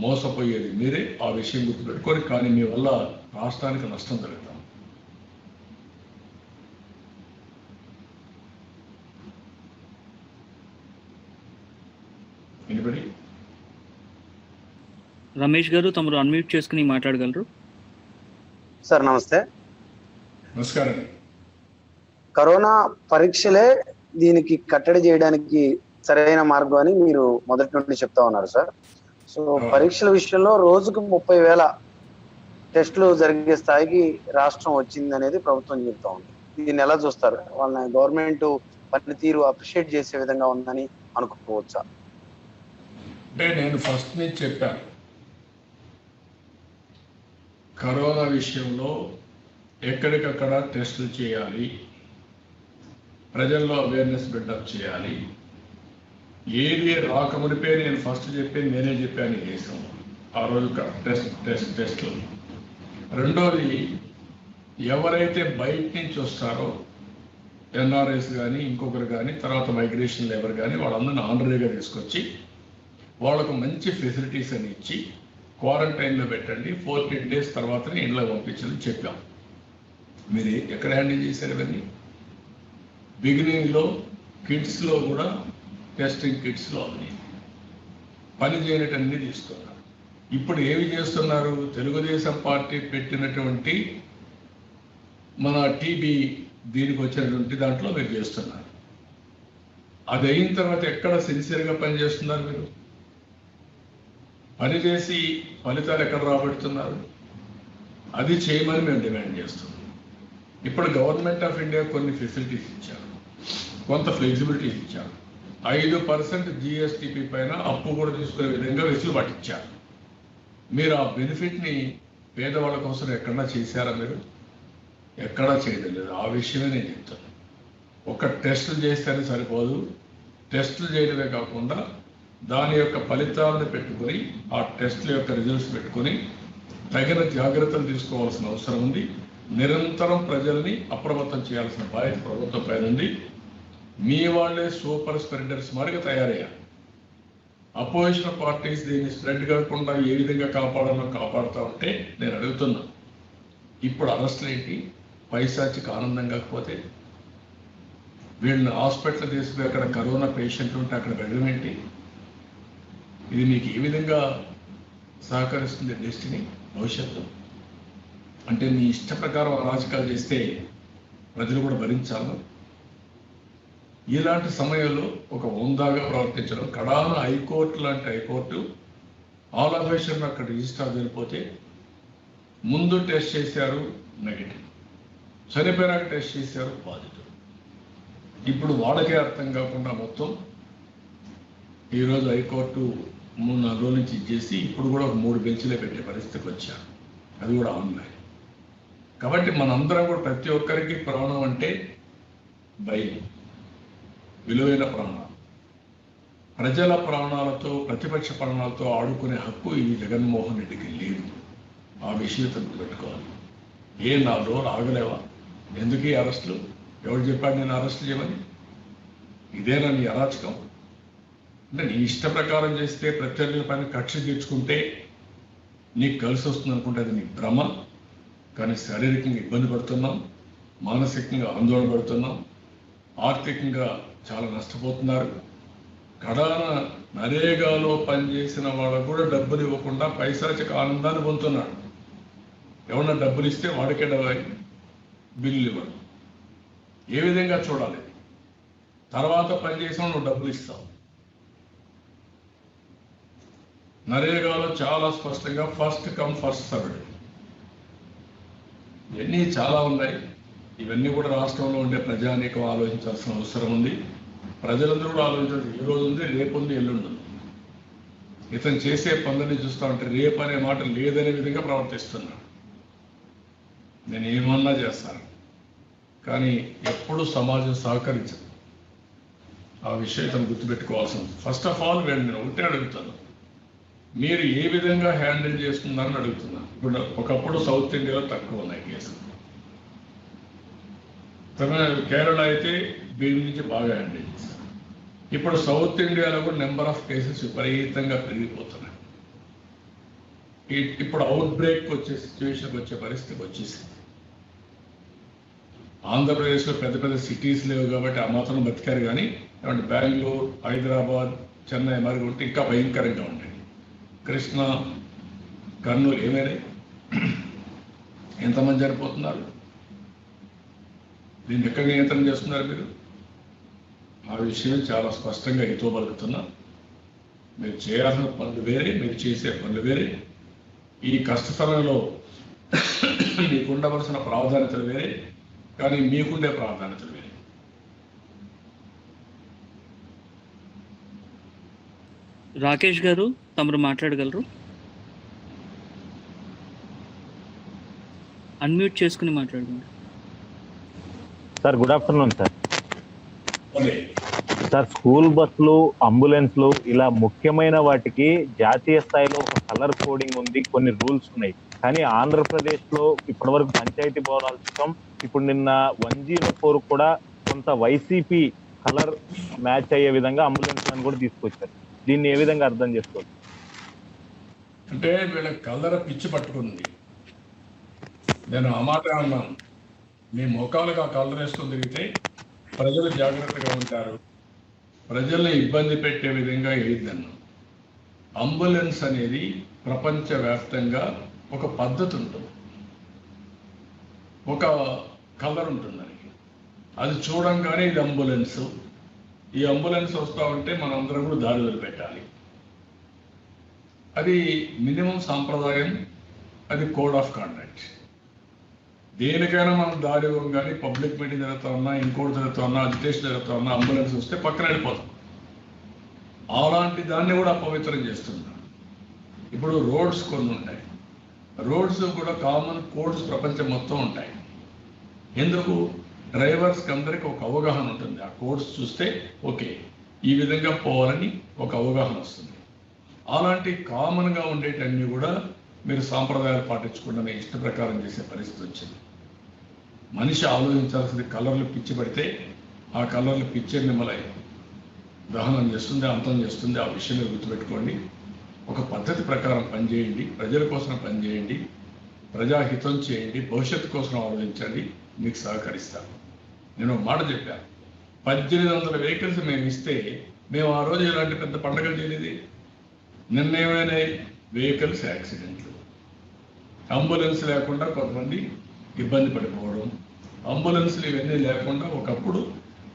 మోసపోయేది మీరే. ఆ విషయం గుర్తుపెట్టుకొని, కానీ మీ వల్ల రాష్ట్రానికి నష్టం జరుగుతాం. ఎనిబడి? రమేష్ గారు, తమరు అన్మ్యూట్ చేసుకుని మాట్లాడగలరు. సార్ నమస్తే. నమస్కారం. కరోనా పరీక్షలే దీనికి కట్టడి చేయడానికి సరైన మార్గం అని మీరు మొదటి నుండి చెప్తా ఉన్నారు సార్. సో పరీక్షల విషయంలో రోజుకు 30,000 టెస్టులు జరిగే స్థాయికి రాష్ట్రం వచ్చింది అనేది ప్రభుత్వం చెప్తా ఉంది. దీన్ని ఎలా చూస్తారు? వాళ్ళని గవర్నమెంట్ పనితీరు అప్రిషియేట్ చేసే విధంగా ఉందని అనుకోవచ్చా? అంటే నేను ఫస్ట్ నుంచి చెప్పాను, కరోనా విషయంలో ఎక్కడికక్కడ టెస్టులు చేయాలి, ప్రజల్లో అవేర్నెస్ బిల్డప్ చేయాలి. ఏది రాకమునిపే నేను ఫస్ట్ చెప్పేది నేనే చెప్పాను చేసాం ఆ రోజు టెస్ట్లు. రెండోది, ఎవరైతే బయట నుంచి వస్తారో ఎన్ఆర్ఐస్ కానీ ఇంకొకరు కానీ తర్వాత మైగ్రేషన్ లేబర్ కానీ వాళ్ళందరినీ ఆనరీగా తీసుకొచ్చి వాళ్ళకు మంచి ఫెసిలిటీస్ అని ఇచ్చి క్వారంటైన్లో పెట్టండి, 14 days తర్వాతనే ఇంట్లో పంపించని చెప్పాం. మీరు ఎక్కడ హ్యాండిల్ చేశారు ఇవన్నీ? బిగినింగ్లో కిడ్స్లో కూడా టెస్టింగ్ కిట్స్లో ఉంది, పని చేయనటన్నీ తీసుకున్నారు. ఇప్పుడు ఏమి చేస్తున్నారు? తెలుగుదేశం పార్టీ పెట్టినటువంటి మన టీబీ దీనికి వచ్చినటువంటి దాంట్లో మీరు చేస్తున్నారు. అది అయిన తర్వాత ఎక్కడ సిన్సియర్గా పనిచేస్తున్నారు? మీరు పనిచేసి ఫలితాలు ఎక్కడ రాబడుతున్నారు? అది చేయమని మేము డిమాండ్ చేస్తున్నాం. ఇప్పుడు గవర్నమెంట్ ఆఫ్ ఇండియా కొన్ని ఫెసిలిటీస్ ఇచ్చారు, కొంత ఫ్లెక్సిబిలిటీస్ ఇచ్చారు. 5% జిఎస్టిపి పైన అప్పు కూడా తీసుకునే విధంగా వెసులుబాటు ఇచ్చారు. మీరు ఆ బెనిఫిట్ని పేదవాళ్ళ కోసం ఎక్కడా చేశారా? మీరు ఎక్కడా చేయలేదు. ఆ విషయమే నేను చెప్తాను. ఒక టెస్టులు చేస్తేనే సరిపోదు, టెస్టులు చేయడమే కాకుండా దాని యొక్క ఫలితాలను పెట్టుకొని ఆ టెస్టుల యొక్క రిజల్ట్స్ పెట్టుకొని తగిన జాగ్రత్తలు తీసుకోవాల్సిన అవసరం ఉంది. నిరంతరం ప్రజల్ని అప్రమత్తం చేయాల్సిన బాధ్యత ప్రభుత్వం పైన ఉంది. మీ వాళ్ళే సూపర్ స్ప్రెడర్స్ మారిగా తయారయ్యారు. అపోజిషన్ పార్టీస్ దీన్ని స్ప్రెడ్ కాకుండా ఏ విధంగా కాపాడాలో కాపాడుతూ ఉంటే నేను అడుగుతున్నా, ఇప్పుడు అరెస్టులు ఏంటి, పైశాచిక ఆనందం కాకపోతే వీళ్ళని హాస్పిటల్ తీసుకుని అక్కడ కరోనా పేషెంట్లు ఉంటే అక్కడ వెళ్ళడం ఏంటి? ఇది మీకు ఏ విధంగా సహకరిస్తుంది డెస్టినీ భవిష్యత్తు? అంటే నీ ఇష్ట ప్రకారం అరాచకాలు చేస్తే ప్రజలు కూడా భరించాలి. ఇలాంటి సమయంలో ఒక హోందాగా ప్రవర్తించడం, కడాన హైకోర్టు లాంటి హైకోర్టు ఆల్ ఆఫీసర్ అక్కడ రిజిస్టర్ జరిగిపోతే ముందు టెస్ట్ చేశారు నెగిటివ్, చనిపోయినాక టెస్ట్ చేశారు పాజిటివ్. ఇప్పుడు వాళ్ళకే అర్థం కాకుండా మొత్తం ఈరోజు హైకోర్టు 3-4 రోజుల నుంచి ఇచ్చేసి ఇప్పుడు కూడా ఒక 3 బెంచ్లే పెట్టే పరిస్థితికి వచ్చారు, అది కూడా ఆన్లైన్. కాబట్టి మనందరం కూడా ప్రతి ఒక్కరికి ప్రాణం అంటే భయం, విలువైన ప్రాణాలు. ప్రజల ప్రాణాలతో ప్రతిపక్ష ప్రాణాలతో ఆడుకునే హక్కు ఈ జగన్మోహన్ రెడ్డికి లేదు. ఆ విషయం పెట్టుకోవాలి. 4 రోజులు ఆగలేవా? ఎందుకు ఈ అరెస్టులు? ఎవరు చెప్పాడు నేను అరెస్ట్ చేయమని? ఇదేనా నీ అరాచకం? అంటే నీ ఇష్ట ప్రకారం చేస్తే ప్రత్యర్థుల పైన కక్ష తీర్చుకుంటే నీకు కలిసి వస్తుంది అనుకుంటే అది నీ భ్రమ. కానీ శారీరకంగా ఇబ్బంది పడుతున్నాం, మానసికంగా ఆందోళన పడుతున్నాం, ఆర్థికంగా చాలా నష్టపోతున్నారు. కడాన నరేగాలో పనిచేసిన వాళ్ళకు కూడా డబ్బులు ఇవ్వకుండా పైశాచిక ఆనందాన్ని పొందుతున్నాడు. ఎవరన్నా డబ్బులు ఇస్తే వాడికే బిల్లు ఇవ్వడు. ఏ విధంగా చూడాలి? తర్వాత పనిచేసిన నువ్వు డబ్బులు ఇస్తావు. నరేగాలో చాలా స్పష్టంగా ఫస్ట్ కమ్ ఫస్ట్ సర్వ్డ్. ఇవన్నీ చాలా ఉన్నాయి. ఇవన్నీ కూడా రాష్ట్రంలో ఉండే ప్రజానీకం ఆలోచించాల్సిన అవసరం ఉంది. ప్రజలందరూ కూడా ఆలోచించాల్సి ఈ రోజు ఉంది, రేపు ఉంది, ఎల్లుండి ఉంది. ఇతను చేసే పనులని చూస్తూ ఉంటే రేపు అనే మాట లేదనే విధంగా ప్రవర్తిస్తున్నాడు. నేను ఏమన్నా చేస్తాను, కానీ ఎప్పుడు సమాజం సహకరించదు. ఆ విషయం తను గుర్తుపెట్టుకోవాల్సి ఉంది. ఫస్ట్ ఆఫ్ ఆల్ నేను ఒకటే అడుగుతాను, మీరు ఏ విధంగా హ్యాండిల్ చేస్తున్నారని అడుగుతున్నాను. ఇప్పుడు ఒకప్పుడు సౌత్ ఇండియాలో తక్కువ ఉన్నాయి కేసులు, కేరళ అయితే దీని నుంచి బాగా హ్యాండిల్ చేశారు. ఇప్పుడు సౌత్ ఇండియాలో కూడా నెంబర్ ఆఫ్ కేసెస్ విపరీతంగా పెరిగిపోతున్నాయి. ఇప్పుడు అవుట్ బ్రేక్ వచ్చే సిచ్యువేషన్కి వచ్చే పరిస్థితికి వచ్చేసింది. ఆంధ్రప్రదేశ్లో పెద్ద పెద్ద సిటీస్ లేవు కాబట్టి ఆ మాత్రం బతికారు. కానీ బెంగళూరు, హైదరాబాద్, చెన్నై మరి ఉంటే ఇంకా భయంకరంగా ఉంటాయి. కృష్ణ, కర్నూలు ఏమైనా ఎంతమంది చనిపోతున్నారు? దీన్ని ఎక్కడ నియంత్రణ చేస్తున్నారు మీరు? ఆ విషయం చాలా స్పష్టంగా హితో పలుకుతున్నా. మీరు చేయాల్సిన పనులు వేరే, మీరు చేసే పనులు వేరే. ఈ కష్ట సమయంలో మీకు ఉండవలసిన ప్రాధాన్యతలు వేరే, కానీ మీకుండే ప్రాధాన్యతలు వేరే. రాకేష్ గారు తమరు మాట్లాడగలరు? అన్మ్యూట్ చేసుకుని మాట్లాడగలరు. Sir good afternoon sir. అదే సార్, స్కూల్ బస్సులు, అంబులెన్స్లు ఇలా ముఖ్యమైన వాటికి జాతీయ స్థాయిలో ఒక కలర్ కోడింగ్ ఉంది, కొన్ని రూల్స్ ఉన్నాయి. కానీ ఆంధ్రప్రదేశ్లో ఇప్పటివరకు పంచాయతీ భవనాల సుఖం, ఇప్పుడు నిన్న 104 కూడా కొంత వైసీపీ కలర్ మ్యాచ్ అయ్యే విధంగా అంబులెన్స్ అని కూడా తీసుకొచ్చారు. దీన్ని ఏ విధంగా అర్థం చేసుకోవచ్చు? అంటే వీళ్ళ కలర్ పిచ్చి పట్టుకుంది. నేను ఆ మాట అన్నాను, మీ ముఖాలకు ఆ కలర్ వేసుకొని తిరిగితే ప్రజలు జాగ్రత్తగా ఉంటారు, ప్రజల్ని ఇబ్బంది పెట్టే విధంగా వేయద్దన్నాను. అంబులెన్స్ అనేది ప్రపంచవ్యాప్తంగా ఒక పద్ధతి ఉంటుంది, ఒక కలర్ ఉంటుంది దానికి. అది చూడంగానే ఇది అంబులెన్స్, ఈ అంబులెన్స్ వస్తూ ఉంటే మనందరం కూడా దారి వదిలిపెట్టాలి. అది మినిమం సాంప్రదాయం, అది కోడ్ ఆఫ్ కాండక్ట్. దేనికైనా మనం దారి ఇవ్వం. కానీ పబ్లిక్ మీటింగ్ జరుగుతూ ఉన్నా, ఇంకోటి జరుగుతూ ఉన్నా, అజిటేషన్ జరుగుతూ ఉన్నా, అంబులెన్స్ వస్తే పక్కన వెళ్ళిపోతాం. అలాంటి దాన్ని కూడా అపవిత్రం చేస్తున్నారు. ఇప్పుడు రోడ్స్ కొన్ని ఉంటాయి, రోడ్స్ కూడా కామన్ కోడ్స్ ప్రపంచం మొత్తం ఉంటాయి. ఎందుకు? డ్రైవర్స్కి అందరికీ ఒక అవగాహన ఉంటుంది. ఆ కోడ్స్ చూస్తే ఓకే ఈ విధంగా పోవాలని ఒక అవగాహన వస్తుంది. అలాంటి కామన్గా ఉండేటన్నీ కూడా మీరు సాంప్రదాయాలు పాటించకుండా మీ ఇష్ట ప్రకారం చేసే పరిస్థితి వచ్చింది. మనిషి ఆలోచించాల్సింది, కలర్లు పిచ్చి పడితే ఆ కలర్లు పిచ్చే మిమ్మల్ని దహనం చేస్తుంది, అంతం చేస్తుంది. ఆ విషయం మీరు గుర్తుపెట్టుకోండి. ఒక పద్ధతి ప్రకారం పనిచేయండి, ప్రజల కోసం పనిచేయండి, ప్రజాహితం చేయండి, భవిష్యత్తు కోసం ఆలోచించండి. మీకు సహకరిస్తాను. నేను ఒక మాట చెప్పాను, 1800 వెహికల్స్ మేము ఇస్తే మేము ఆ రోజు ఇలాంటి పెద్ద పండగలు చేయలేదు. నిన్నేమైనా వెహికల్స్ యాక్సిడెంట్లు, అంబులెన్స్ లేకుండా కొంతమంది ఇబ్బంది పడిపోవడం, అంబులెన్స్లు ఇవన్నీ లేకుండా ఒకప్పుడు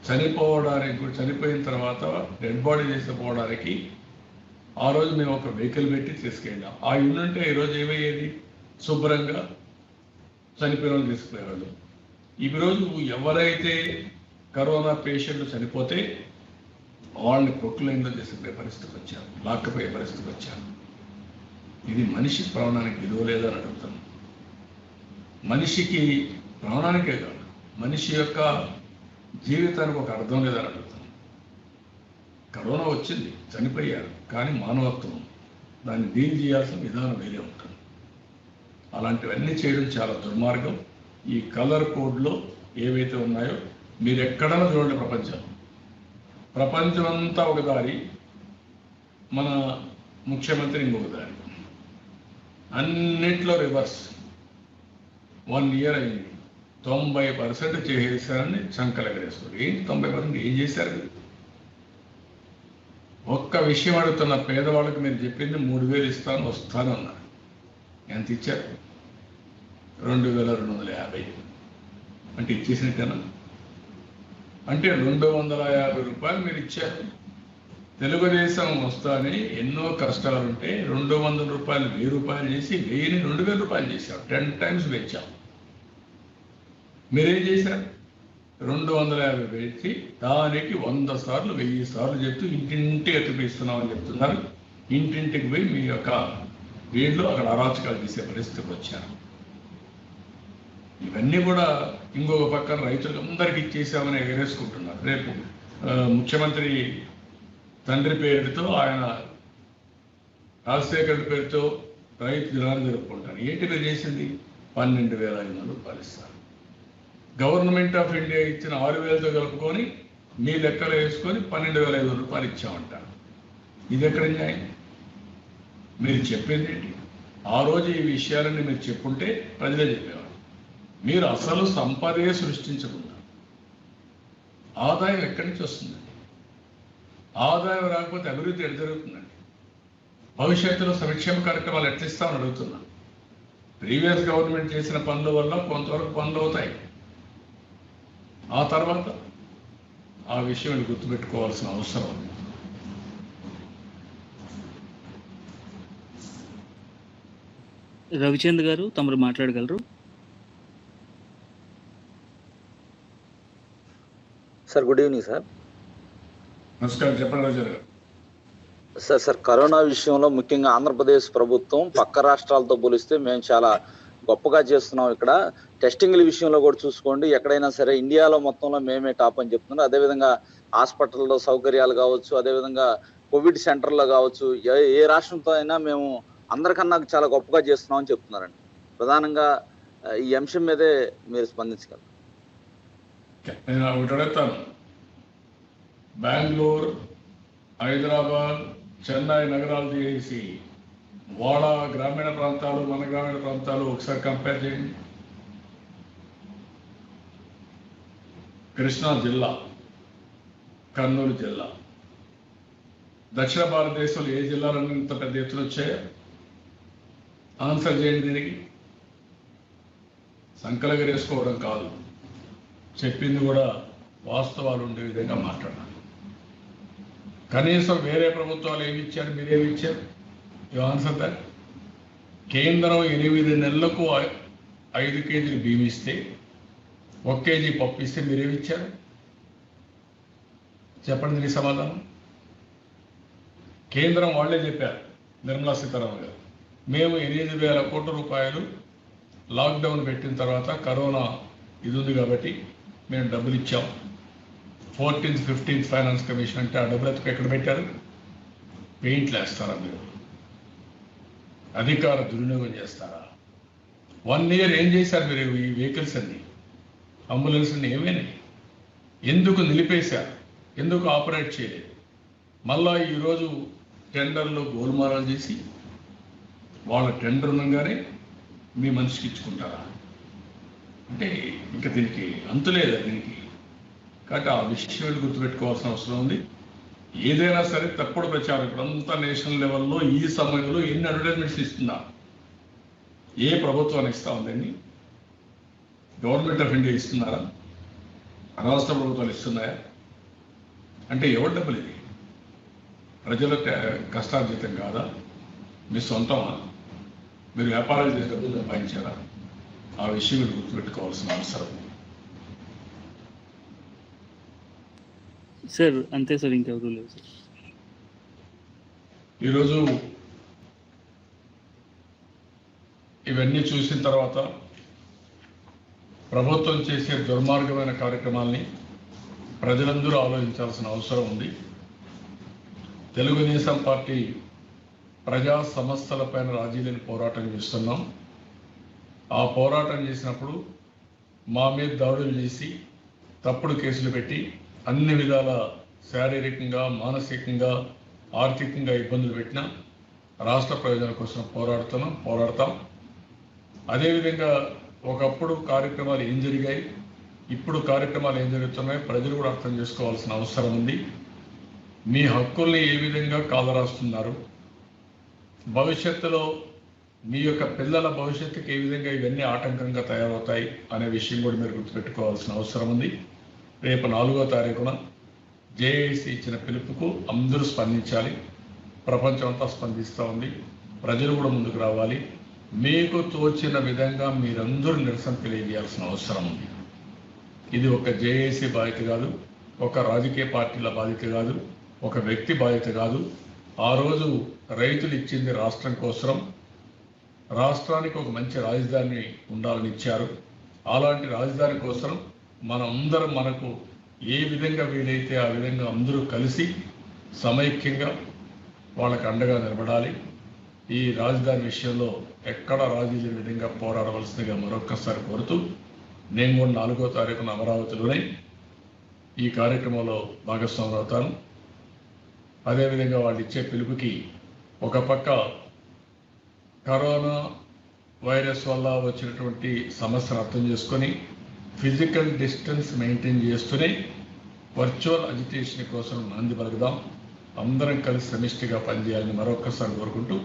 చనిపోయిన తర్వాత డెడ్ బాడీ తీసుకుపోవడానికి ఆ రోజు మేము ఒక వెహికల్ పెట్టి తీసుకెళ్ళాం. ఆ యూనిట్ ఈరోజు ఏమయ్యేది, శుభ్రంగా చనిపోయిన వాళ్ళు తీసుకుపోయేవాళ్ళు. ఈరోజు ఎవరైతే కరోనా పేషెంట్లు చనిపోతే వాళ్ళని ప్రొక్లైన్లో తీసుకుపోయే పరిస్థితికి వచ్చారు, లాక్కపోయే పరిస్థితికి వచ్చారు. ఇది మనిషి ప్రాణానికి విలువ లేదని అడుగుతాను. మనిషికి ప్రాణానికే కాదు, మనిషి యొక్క జీవితానికి ఒక అర్థం లేదని అడుగుతాను. కరోనా వచ్చింది, చనిపోయారు, కానీ మానవత్వం దాన్ని డీల్ చేయాల్సిన విధానం వేరే ఉంటుంది. అలాంటివన్నీ చేయడం చాలా దుర్మార్గం. ఈ కలర్ కోడ్లో ఏవైతే ఉన్నాయో మీరు ఎక్కడన్నా చూడండి, ప్రపంచం అంతా ఒక దారి, మన ముఖ్యమంత్రి ఇంకొక దారి, అన్నిట్లో రివర్స్. 1 year అయింది, 90% చేసేసారని చంకలెగరేస్తారు. ఏంటి 90%? ఏం చేశారు? ఒక్క విషయం అడుగుతున్న, పేదవాళ్ళకి మీరు చెప్పింది 3000 ఇస్తాను వస్తాను అన్నారు. ఎంత ఇచ్చారు? 2250. అంటే ఇచ్చేసినట్టేనా? అంటే 250 రూపాయలు మీరు ఇచ్చారు. తెలుగుదేశం వస్తానే ఎన్నో కష్టాలుంటే 200 రూపాయలు 1000 రూపాయలు చేసి 1000ని 2000 రూపాయలు చేశాం, 10 times పెంచాం. మీరేం చేశారు? 250 పెంచి దానికి 100 సార్లు 1000 సార్లు చెప్తూ ఇంటింటికి ఎత్తుపిస్తున్నామని చెప్తున్నారు. ఇంటింటికి పోయి మీ యొక్క వీళ్ళు అక్కడ అరాచకాలు చేసే పరిస్థితికి వచ్చారు. ఇవన్నీ కూడా ఇంకొక పక్కన రైతులకు అందరికీ ఇచ్చేసామని ఎగరేసుకుంటున్నారు. రేపు ముఖ్యమంత్రి తండ్రి పేరుతో, ఆయన రాజశేఖర్ పేరుతో రైతు దినాలు జరుపుకుంటారు. ఏంటి మీరు చేసింది? 12,500 రూపాయలు ఇస్తారు. గవర్నమెంట్ ఆఫ్ ఇండియా ఇచ్చిన 6,000తో కలుపుకొని మీ లెక్కలు వేసుకొని 12,500 రూపాయలు ఇచ్చామంటారు. ఇది ఎక్కడ న్యాయం? మీరు చెప్పింది ఏంటి? ఆ రోజు ఈ విషయాలన్నీ మీరు చెప్పుంటే ప్రజలే చెప్పేవారు. మీరు అసలు సంపదే సృష్టించకుండా ఆదాయం ఎక్కడి నుంచి వస్తుందండి? ఆదాయం రాకపోతే అభివృద్ధి ఎక్కడ జరుగుతుందండి? భవిష్యత్తులో సంక్షేమ కార్యక్రమాలు ఎట్లా ఇస్తామని అడుగుతున్నా. ప్రీవియస్ గవర్నమెంట్ చేసిన పనుల వల్ల కొంతవరకు పనులు అవుతాయి. ఆ తర్వాత ఆ విషయం గుర్తుపెట్టుకోవాల్సిన అవసరం ఉంది. రవిచంద్ గారు తమరు మాట్లాడగలరు. Sir, good evening sir. నమస్కారం, చెప్పండి రాజు గారు. సార్, కరోనా విషయంలో ముఖ్యంగా ఆంధ్రప్రదేశ్ ప్రభుత్వం పక్క రాష్ట్రాలతో పోలిస్తే మేము చాలా గొప్పగా చేస్తున్నాం. ఇక్కడ టెస్టింగ్ల విషయంలో కూడా చూసుకోండి, ఎక్కడైనా సరే ఇండియాలో మొత్తంలో మేమే టాప్ అని చెప్తున్నారు. అదేవిధంగా హాస్పిటల్లో సౌకర్యాలు కావచ్చు, అదేవిధంగా కోవిడ్ సెంటర్లో కావచ్చు, ఏ రాష్ట్రంతో అయినా మేము అందరికన్నా చాలా గొప్పగా చేస్తున్నాం అని చెప్తున్నారండి. ప్రధానంగా ఈ అంశం మీదే మీరు స్పందించగలరు. నేను ఒకటి అడుగుతాను. బెంగళూరు, హైదరాబాద్, చెన్నై నగరాలు చేసి వాళ్ళ గ్రామీణ ప్రాంతాలు మన గ్రామీణ ప్రాంతాలు ఒకసారి కంపేర్ చేయండి. కృష్ణా జిల్లా, కర్నూలు జిల్లా, దక్షిణ భారతదేశంలో ఏ జిల్లాలన్నీ ఇంత పెద్ద ఎత్తున వచ్చాయో ఆన్సర్ చేయండి. దీనికి సంకలగరేసుకోవడం కాదు, చెప్పింది కూడా వాస్తవాలు ఉండే విధంగా మాట్లాడాలి. కనీసం వేరే ప్రభుత్వాలు ఏమి ఇచ్చారు, మీరేమి ఇచ్చారు? You answer that. కేంద్రం 8 నెలలకు 5 కేజీలు బియ్యం ఇస్తే 1 కేజీ పప్పు ఇస్తే మీరేమి ఇచ్చారు? చెప్పండి దీనికి సమాధానం. కేంద్రం వాళ్లే చెప్పారు, నిర్మలా సీతారామన్ గారు, మేము 8,000 కోట్ల రూపాయలు లాక్డౌన్ పెట్టిన తర్వాత కరోనా ఇది ఉంది కాబట్టి మేము డబ్బులు ఇచ్చాం. 14th, 15th ఫైనాన్స్ కమిషన్ అంటే ఆ డబ్బులు ఎక్కడ పెట్టారు? పెయింట్లు వేస్తారా మీరు? అధికార దుర్వినియోగం చేస్తారా? 1 year ఏం చేశారు మీరు? ఈ వెహికల్స్ అన్ని, అంబులెన్స్ అన్ని ఏమైనాయి? ఎందుకు నిలిపేశారు? ఎందుకు ఆపరేట్ చేయలేదు? మళ్ళా ఈరోజు టెండర్లు గోల్మారాలు చేసి వాళ్ళ టెండర్ ఉండగానే మీ మనిషికి ఇచ్చుకుంటారా? అంటే ఇంకా దీనికి అంతులేదు దీనికి. కాబట్టి ఆ విషయం గుర్తుపెట్టుకోవాల్సిన అవసరం ఉంది. ఏదైనా సరే తప్పుడు ప్రచారం ఇప్పుడంతా నేషనల్ లెవెల్లో ఈ సమయంలో ఎన్ని అడ్వర్టైజ్మెంట్స్ ఇస్తున్నారు? ఏ ప్రభుత్వాన్ని ఇస్తా ఉందండి? గవర్నమెంట్ ఆఫ్ ఇండియా ఇస్తున్నారా? రాష్ట్ర ప్రభుత్వాలు ఇస్తున్నాయా? అంటే ఎవరి డబ్బులు ఇది? ప్రజల కష్టార్జితం కాదా? మీ సొంతమా? మీరు వ్యాపారాలు చేసే డబ్బులు సంపాదించారా? ఆ విషయం మీరు గుర్తుపెట్టుకోవాల్సిన అవసరం. సార్ అంతే సార్, ఇంకెవరు లేవు సార్. ఈరోజు ఇవన్నీ చూసిన తర్వాత ప్రభుత్వం చేసే దుర్మార్గమైన కార్యక్రమాల్ని ప్రజలందరూ ఆలోచించాల్సిన అవసరం ఉంది. తెలుగుదేశం పార్టీ ప్రజా సమస్యలపైన రాజీ లేని పోరాటం చేస్తున్నాం. ఆ పోరాటం చేసినప్పుడు మా మీద దాడులు చేసి తప్పుడు కేసులు పెట్టి అన్ని విధాల శారీరకంగా, మానసికంగా, ఆర్థికంగా ఇబ్బందులు పెట్టినా రాష్ట్ర ప్రయోజనాల కోసం పోరాడతాం. అదేవిధంగా ఒకప్పుడు కార్యక్రమాలు ఏం జరిగాయి, ఇప్పుడు కార్యక్రమాలు ఏం జరుగుతున్నాయో ప్రజలు కూడా అర్థం చేసుకోవాల్సిన అవసరం ఉంది. మీ హక్కుల్ని ఏ విధంగా కాలరాస్తున్నారు, భవిష్యత్తులో మీ యొక్క పిల్లల భవిష్యత్తుకి ఏ విధంగా ఇవన్నీ ఆటంకంగా తయారవుతాయి అనే విషయం కూడా మీరు గుర్తుపెట్టుకోవాల్సిన అవసరం ఉంది. రేపు 4వ తారీఖున జేఏసీ ఇచ్చిన పిలుపుకు అందరూ స్పందించాలి. ప్రపంచం అంతా స్పందిస్తూ ఉంది. ప్రజలు కూడా ముందుకు రావాలి. మీకు తోచిన విధంగా మీరందరూ నిరసన తెలియజేయాల్సిన అవసరం ఉంది. ఇది ఒక జేఏసీ బాధ్యత కాదు, ఒక రాజకీయ పార్టీల బాధ్యత కాదు, ఒక వ్యక్తి బాధ్యత కాదు. ఆ రోజు రైతులు ఇచ్చింది రాష్ట్రం కోసం, రాష్ట్రానికి ఒక మంచి రాజధాని ఉండాలని ఇచ్చారు. అలాంటి రాజధాని కోసం మనకు ఏ విధంగా వీలైతే ఆ విధంగా అందరూ కలిసి సమైక్యంగా వాళ్ళకు అండగా నిలబడాలి. ఈ రాజధాని విషయంలో ఎక్కడ రాజీ లేని విధంగా పోరాడవలసిందిగా మరొక్కసారి కోరుతూ, నేను కూడా 4వ తారీఖున అమరావతిలోనే ఈ కార్యక్రమంలో భాగస్వామి అవుతాను. అదేవిధంగా వాళ్ళు ఇచ్చే పిలుపుకి ఒక పక్క కరోనా వైరస్ వల్ల వచ్చినటువంటి సమస్యను అర్థం చేసుకొని ఫిజికల్ డిస్టెన్స్ మెయింటైన్ చేస్తూనే వర్చువల్ అజిటేషన్ కోసం నాంది పలుకుదాం. అందరం కలిసి సమిష్టిగా పనిచేయాలని మరొకసారి కోరుకుంటూ